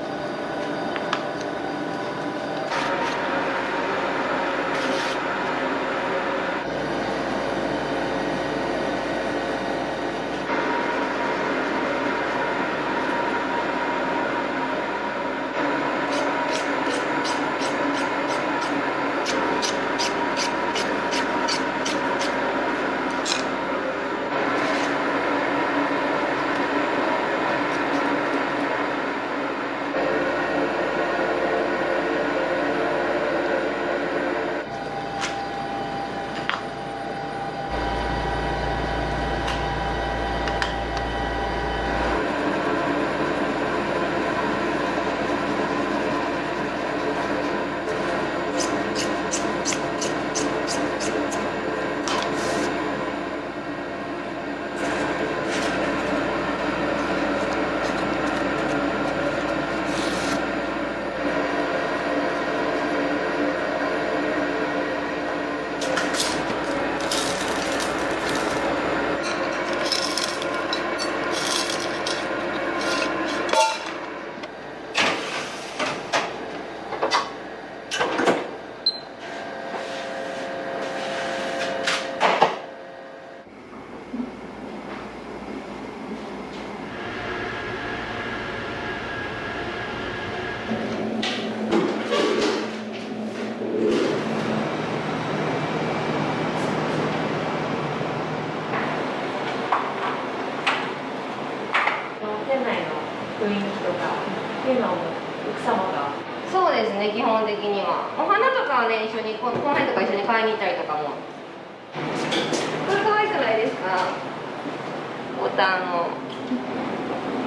Speaker 9: 雰囲気とかっていうのはもう奥様が。
Speaker 3: そうですね、基本的には。お花とかはね、一緒にこの辺とか一緒に買いに行ったりとかも。これ可愛くないですか？ボタンの。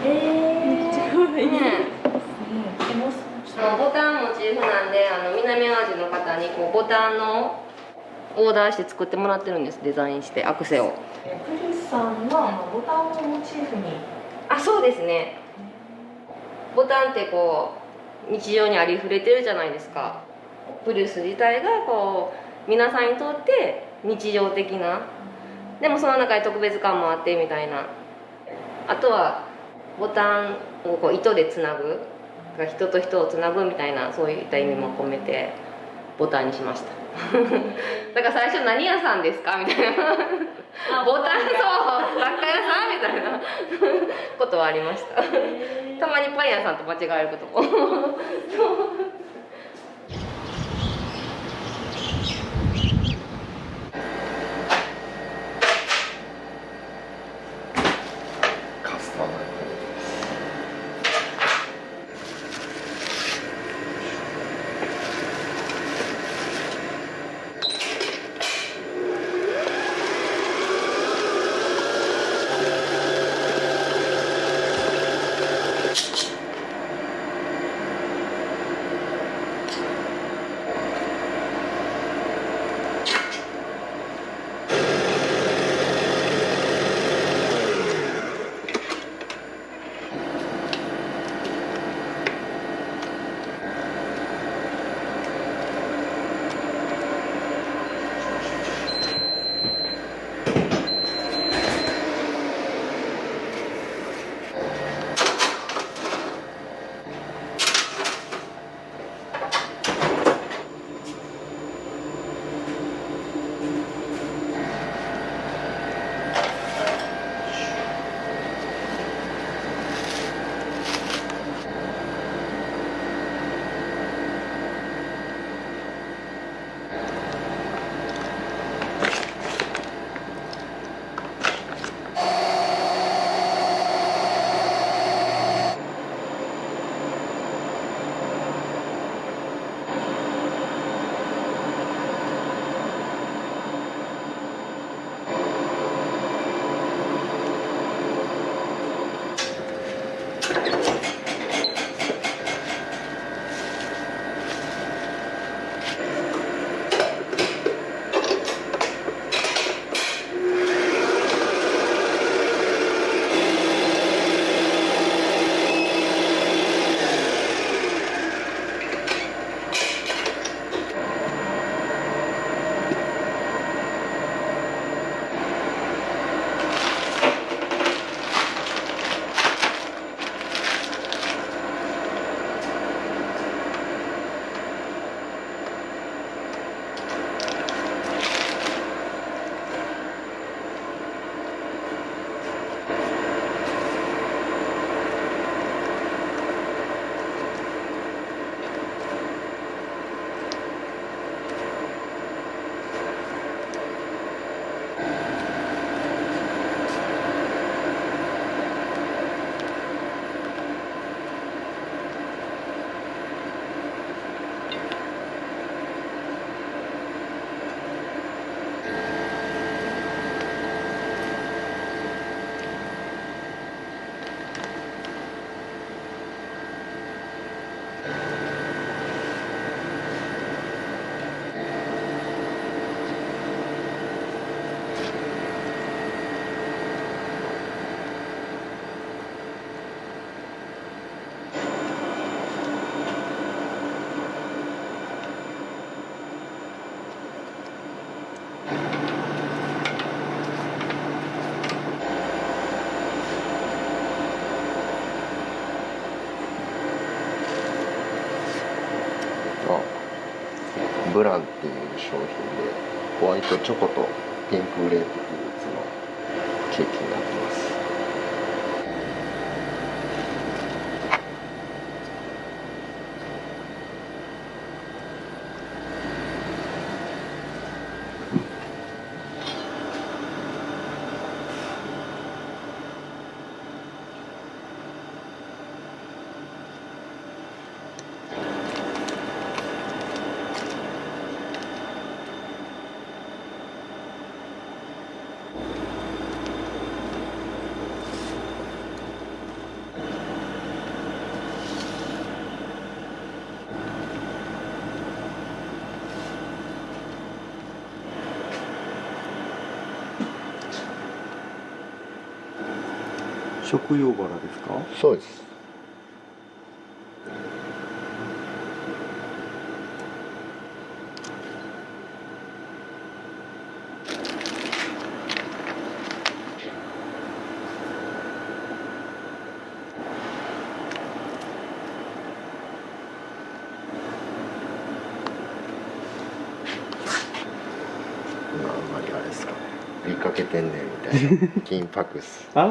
Speaker 9: めっちゃ可愛い。
Speaker 3: ボタンモチーフなんで、南アジアの方にこうボタンのオーダーして作ってもらってるんです。デザインしてアクセを。
Speaker 9: クリスさんはボタンをモチーフに。
Speaker 3: あ、そうですね。ボタンってこう日常にありふれてるじゃないですか。プリウス自体がこう皆さんにとって日常的な、でもその中で特別感もあってみたいな。あとはボタンをこう糸でつなぐ、人と人をつなぐみたいな、そういった意味も込めてボタンにしました。だから最初何屋さんですかみたいな、ボタン、そう雑貨屋さんみたいなことはありました。たまにパン屋さんと間違えることも
Speaker 12: カスタマイズ。ブランっていう商品でホワイトチョコとピンクグレープフルーツのケーキになってます。
Speaker 11: 食用バラですか？
Speaker 12: そうです。あんまりあれですかね。見かけてんねんみたいな。金箔ス。
Speaker 5: ああ。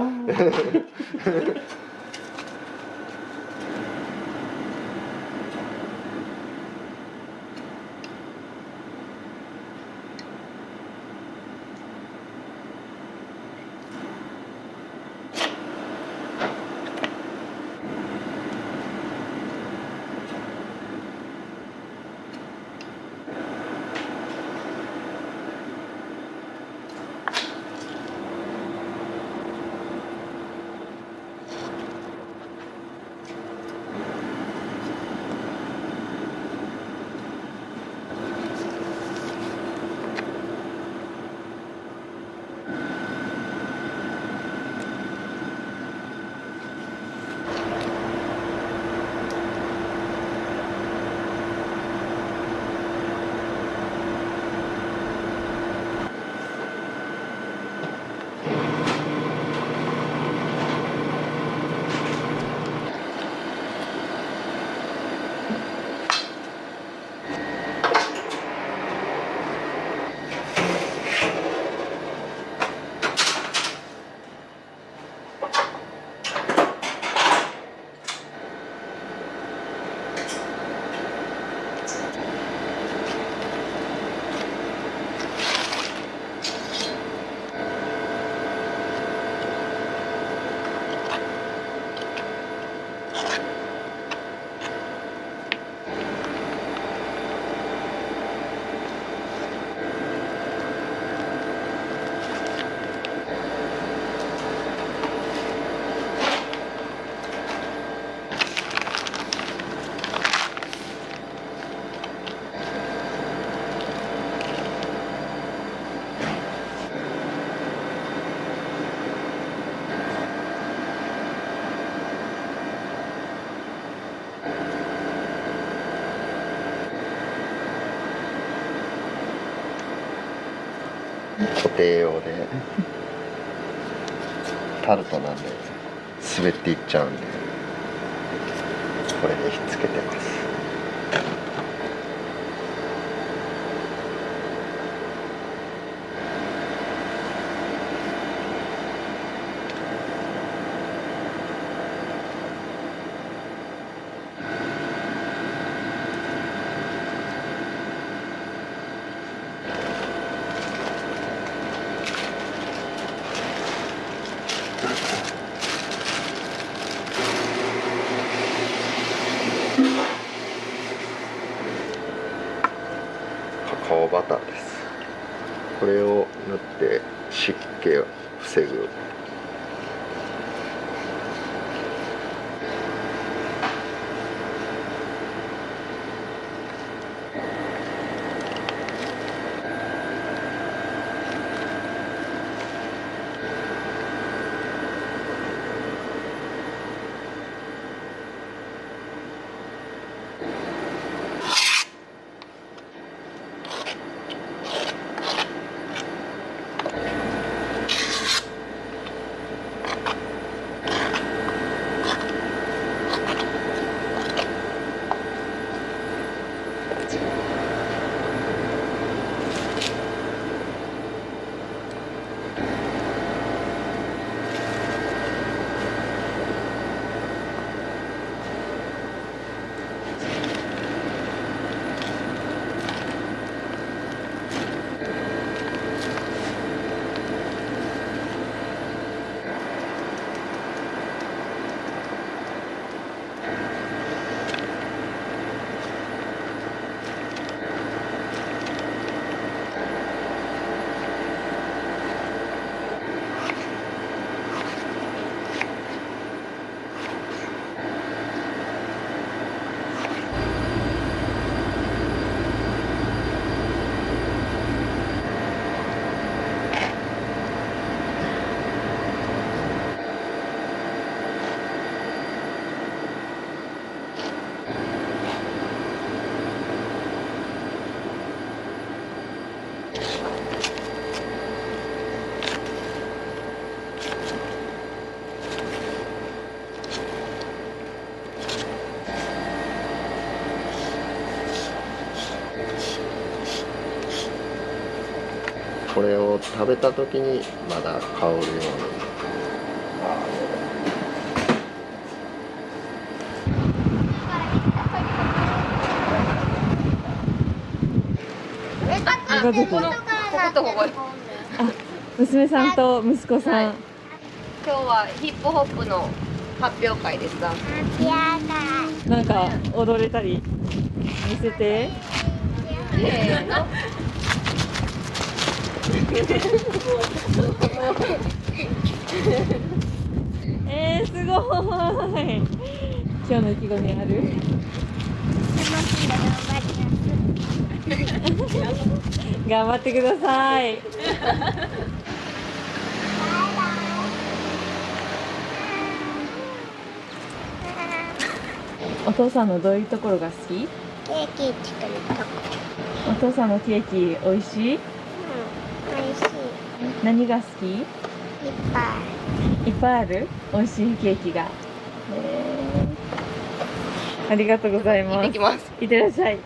Speaker 12: 固定用でタルトなんで滑っていっちゃうんでこれでひっつけてます。カカオバターです。これを塗って湿気を防ぐ。これを食べた時にまだ香るように。
Speaker 9: ご家族
Speaker 13: こことここ。
Speaker 9: 娘さんと息子さん、
Speaker 13: 今日はヒップホップの発表会ですか。
Speaker 9: なんか踊れたり見せて。
Speaker 13: せーの。
Speaker 9: すごい。今日の意気込みある？頑張ってください。お父さんのどういうところが好き？
Speaker 6: ケーキ作るとこ。
Speaker 9: お父さんのケーキ美味しい？
Speaker 6: 美味しい。
Speaker 9: 何が好き？
Speaker 6: いっぱい。
Speaker 9: いっぱいある？美味しいケーキが。ありがとうございます。
Speaker 13: 行ってきます。
Speaker 9: いってらっしゃい。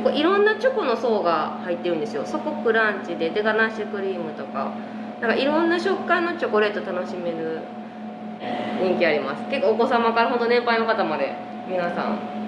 Speaker 13: 結構いろんなチョコの層が入ってるんですよ。そこクランチでデガナッシュクリームとか、なんかいろんな食感のチョコレート楽しめる、人気あります。結構お子様からほんと年配の方まで皆さん。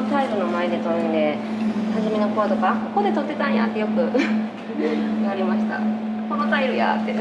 Speaker 13: タイルの前で撮るんで、初めの頃とかここで撮ってたんやってよく言われました。このタイルやって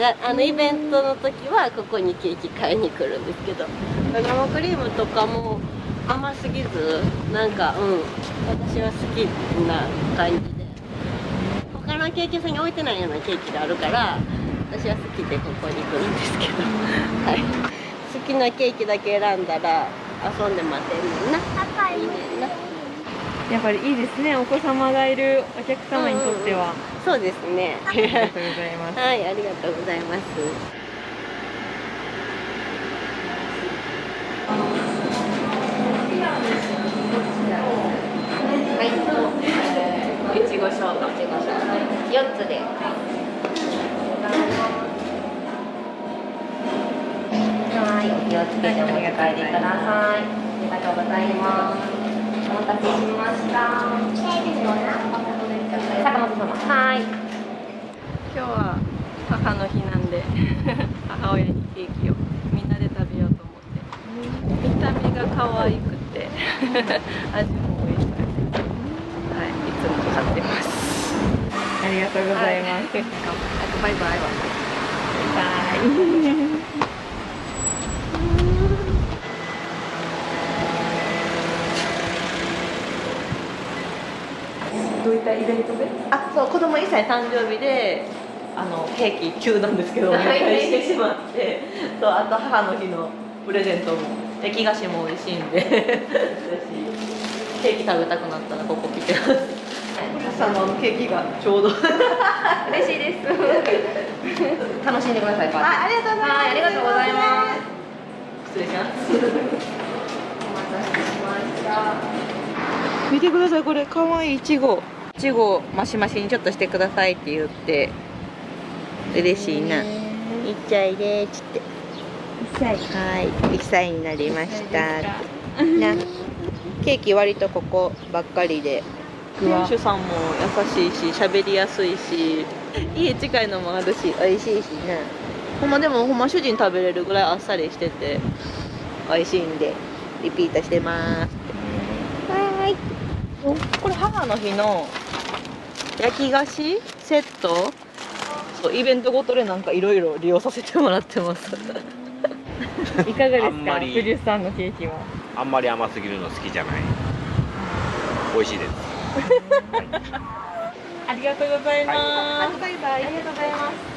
Speaker 8: イベントの時はここにケーキ買いに来るんですけど、生クリームとかも甘すぎず、なんか私は好きな感じで、他のケーキ屋さんに置いてないようなケーキがあるから私は好きでここに来るんですけど、はい、好きなケーキだけ選んだら遊んで待てんねんな。いいねんな。
Speaker 14: やっぱりいいですね、お子様がいるお客様にとっては。
Speaker 8: そうですね。
Speaker 14: ありがとうございます。
Speaker 8: はい、ありがとうございます。
Speaker 13: はい、いちごショート、4つで。はい、お気をつけてお持ち帰りください。ありがとうございます。お待たせしました。坂本様。はい。
Speaker 8: 今日は母の日なんで母親にケーキをみんなで食べようと思って、見た目が可愛くて味も美味しくて、はい、いつも買ってます。
Speaker 14: ありがとうございます。
Speaker 8: バイバイは。
Speaker 14: バイ。
Speaker 2: どういったイベントで？
Speaker 15: そう、子供1歳誕生日でケーキ中なんですけど、お願いしてしまってあと母の日のプレゼントも焼き菓子も美味しいんでケーキ食べたくなったらここ来てます。さんのケーキがちょうど
Speaker 13: 嬉しいです。楽しんでください。
Speaker 15: ありがとうございます。
Speaker 13: はい、ありがとうございます。
Speaker 15: 失礼します。
Speaker 13: お待たせしました。
Speaker 15: 見てください、これかわいいいちごマシマシにちょっとしてくださいって言って嬉しいな。いっちゃいでーちって1歳になりましたな。ケーキ割とここばっかりで、店主さんも優しいし喋りやすいし、家近いのもあるし美味しいしな。ほんま主人食べれるぐらいあっさりしてて美味しいんでリピートしてます。はーい。これ母の日の焼き菓子セット、そうイベントごとでなんかいろいろ利用させてもらってます
Speaker 14: いかがですか、
Speaker 16: あんまり
Speaker 14: 藤さんのケーキは。
Speaker 16: あんまり甘すぎるの好きじゃない。美味しいです。
Speaker 14: ありがとうございます。
Speaker 15: バイバイ。ありがとうございます。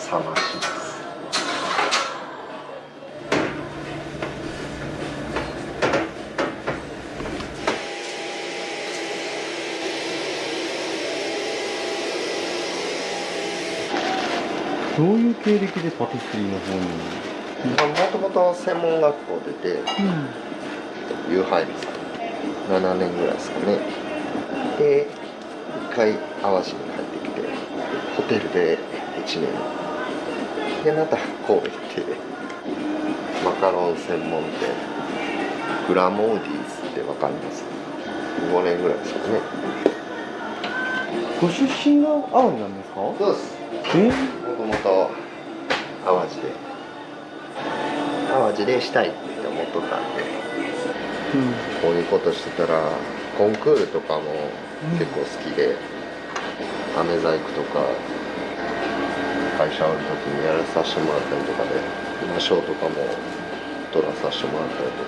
Speaker 12: 冷まします。
Speaker 17: どういう経歴でパティスリーの方に？
Speaker 12: もともと専門学校出て、ユーハイムさん7年ぐらいですかね。で1回淡路に帰ってきてホテルで1年でまた神戸行ってマカロン専門店グラモーディーズってわかります？5年ぐらいですかね。
Speaker 17: ご出身が淡路なんですか？
Speaker 12: そうです。もともと淡路でしたいって思っとったんで、こういうことしてたらコンクールとかも結構好きで、飴細工とか会社おる時にやらさせてもらったりとかで、今賞とかも取らさせてもらったりと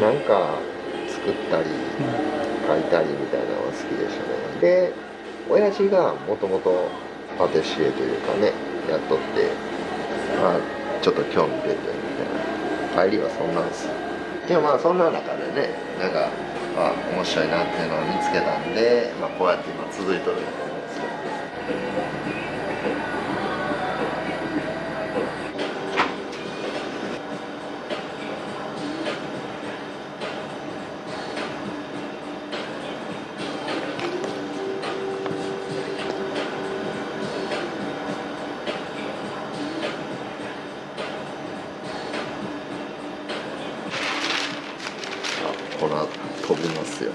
Speaker 12: か、なんか作ったり描いたりみたいなのが好きでしたね。で親父がもともとパティシエというかねやっとって、まあちょっと興味出てみたいな帰りはそんなんです。でもまあそんな中でね、なんか面白いなっていうのを見つけたんで、まあ、こうやって今続いとると思うんですよ。この後飛びますよ。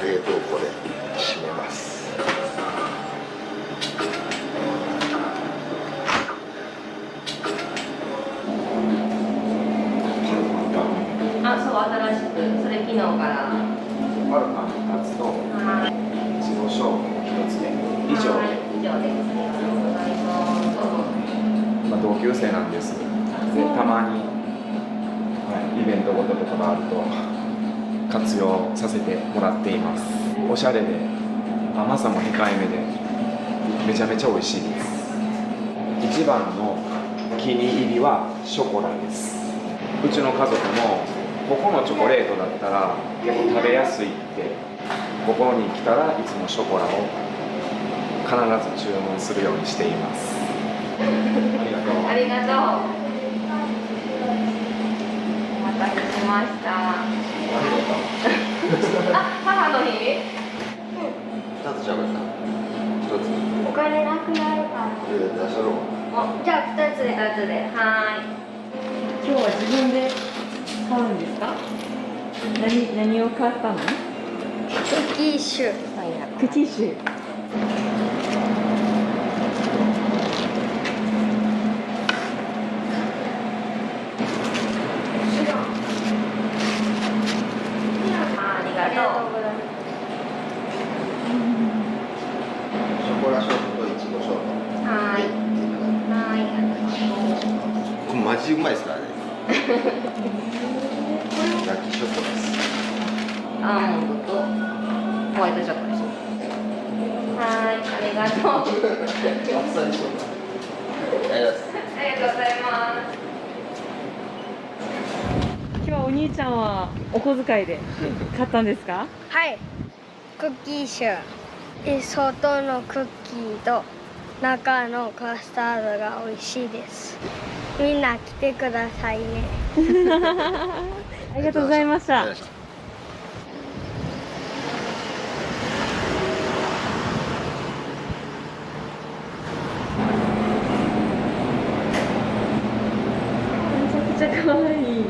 Speaker 12: 冷凍庫で締めます。
Speaker 13: あ、そう、新しく、それ昨日から
Speaker 18: パルパン2つといちごショー1つで以上で、
Speaker 13: 以上です。ありがとうございます。
Speaker 18: 同級生なんです。でたまに、イベントごととかがあると活用させてもらっています。おしゃれで甘さも控えめでめちゃめちゃ美味しいです。一番の気に入りはショコラです。うちの家族もここのチョコレートだったら結構食べやすいってここに来たらいつもショコラを必ず注文するようにしています。ありがとう。
Speaker 13: ありがとう。お待たせしました。あ、母の日？2
Speaker 12: つじゃなかった。1つ。
Speaker 3: お金なくなるから。
Speaker 12: 出しろ。
Speaker 3: じゃあ2つで。
Speaker 13: 2つで、はーい。
Speaker 14: 今日は自分で買うんですか？何を買ったの？
Speaker 6: クッキーシュ。
Speaker 14: クッキーシュ。
Speaker 13: ありがとう。
Speaker 12: ショコラショートといちごショート。
Speaker 13: はーい。はーい。
Speaker 12: これマジうまいですからね。焼きショコラです。
Speaker 13: アーモンドとホワイトチョコです。はーい、ありがとう。
Speaker 12: あっさりしょうが。ありがとうございます。
Speaker 14: 今日はお兄ちゃんはお小遣いで買ったんですか？
Speaker 6: はい。クッキーシュ。外のクッキーと中のカスタードが美味しいです。みんな来てくださいね。
Speaker 14: ありがとうございました。めちゃくちゃ可愛い。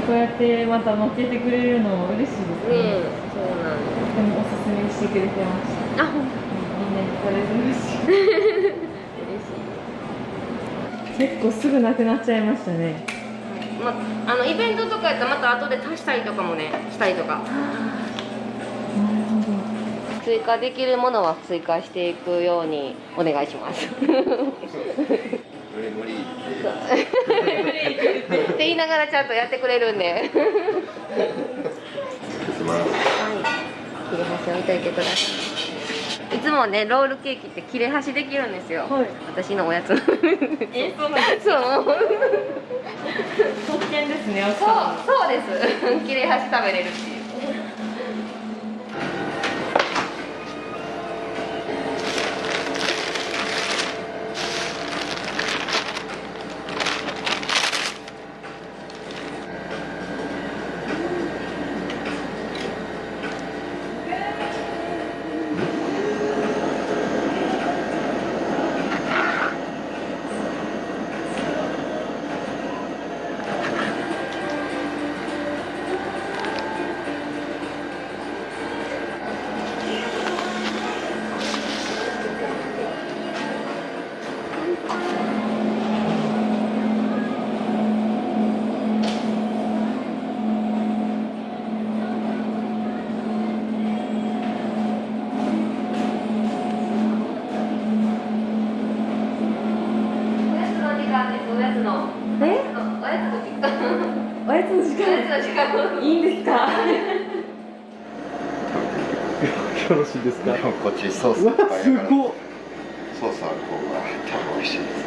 Speaker 14: こうやってまた乗っけてくれるの嬉しいですね。
Speaker 13: そうなんです。
Speaker 14: でもおすすめしてくれてました。
Speaker 13: あ、ほんと。
Speaker 14: みんなにこれで嬉しい。
Speaker 13: 嬉しい。
Speaker 14: 結構すぐなくなっちゃいましたね。
Speaker 13: イベントとかやったらまた後で足したりとかもね、したりとか。
Speaker 14: なるほど。
Speaker 13: 追加できるものは追加していくようにお願いします
Speaker 12: 無理無理
Speaker 13: って言いながらちゃんとやってくれるんで切れ端置いといてください。いつもねロールケーキって切れ端できるんですよ、私のおやつそうなんですそう
Speaker 14: 特権ですね。
Speaker 13: そうです切れ端食べれるっていう。
Speaker 14: おやつの時間いいんですか？
Speaker 5: よろしいですか？
Speaker 12: こっちソースいっぱいやから
Speaker 5: すごっ。
Speaker 12: ソースある方が多分美味しいですね。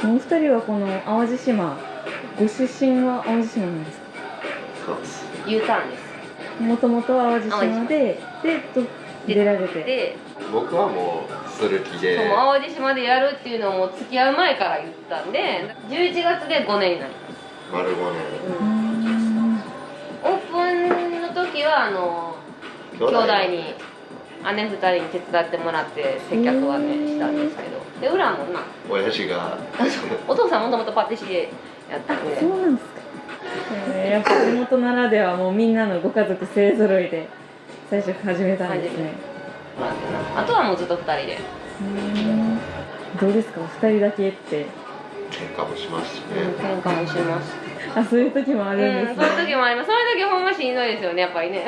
Speaker 14: お二人はこの淡路島、ご出身は淡路島なんですか？
Speaker 12: そうです。
Speaker 13: U ターンです。
Speaker 14: もともと淡路島で出られて。
Speaker 13: で
Speaker 12: 僕はもうする気で。
Speaker 13: そう淡路島でやるっていうのをもう付き合う前から言ったんで、11月で5年になります。
Speaker 12: 丸5年。
Speaker 13: オープンの時は兄弟に姉2人に手伝ってもらって接客はねしたんですけど、で裏もな
Speaker 12: 親父が
Speaker 13: お父さんもともとパティシエやったんで。
Speaker 14: そうなんですか。やっぱ地元ならではもうみんなのご家族勢ぞろいで最初始めたんですね。
Speaker 13: あとはもうずっと2人で。
Speaker 14: どうですか、お二人だけって。
Speaker 12: 喧嘩もしますしね。
Speaker 13: 喧嘩もします。
Speaker 14: あ、そういう時もあるんですね。
Speaker 13: そういう時もあります。そういう時ほんましんどいですよね、やっぱりね。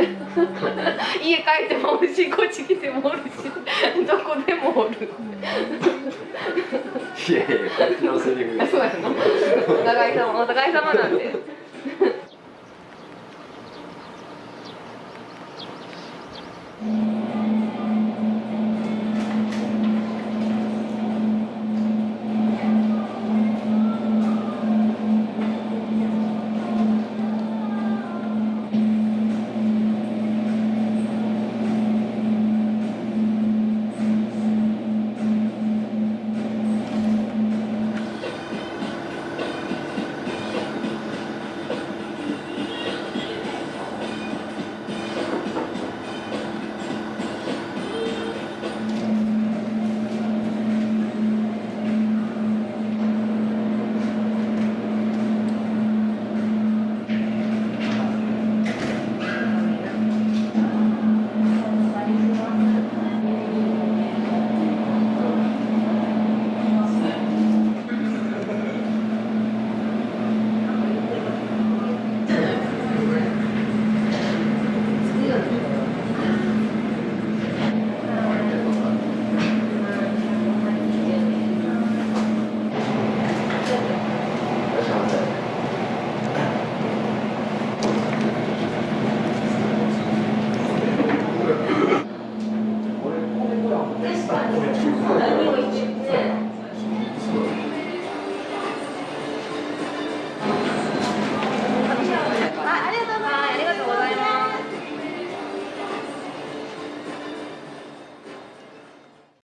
Speaker 13: 家帰ってもおるし、こっち来てもおるし、どこでもおる。
Speaker 12: いやいや、こっちのセリフが。
Speaker 13: そうやな。お互い様なんで。
Speaker 3: うん。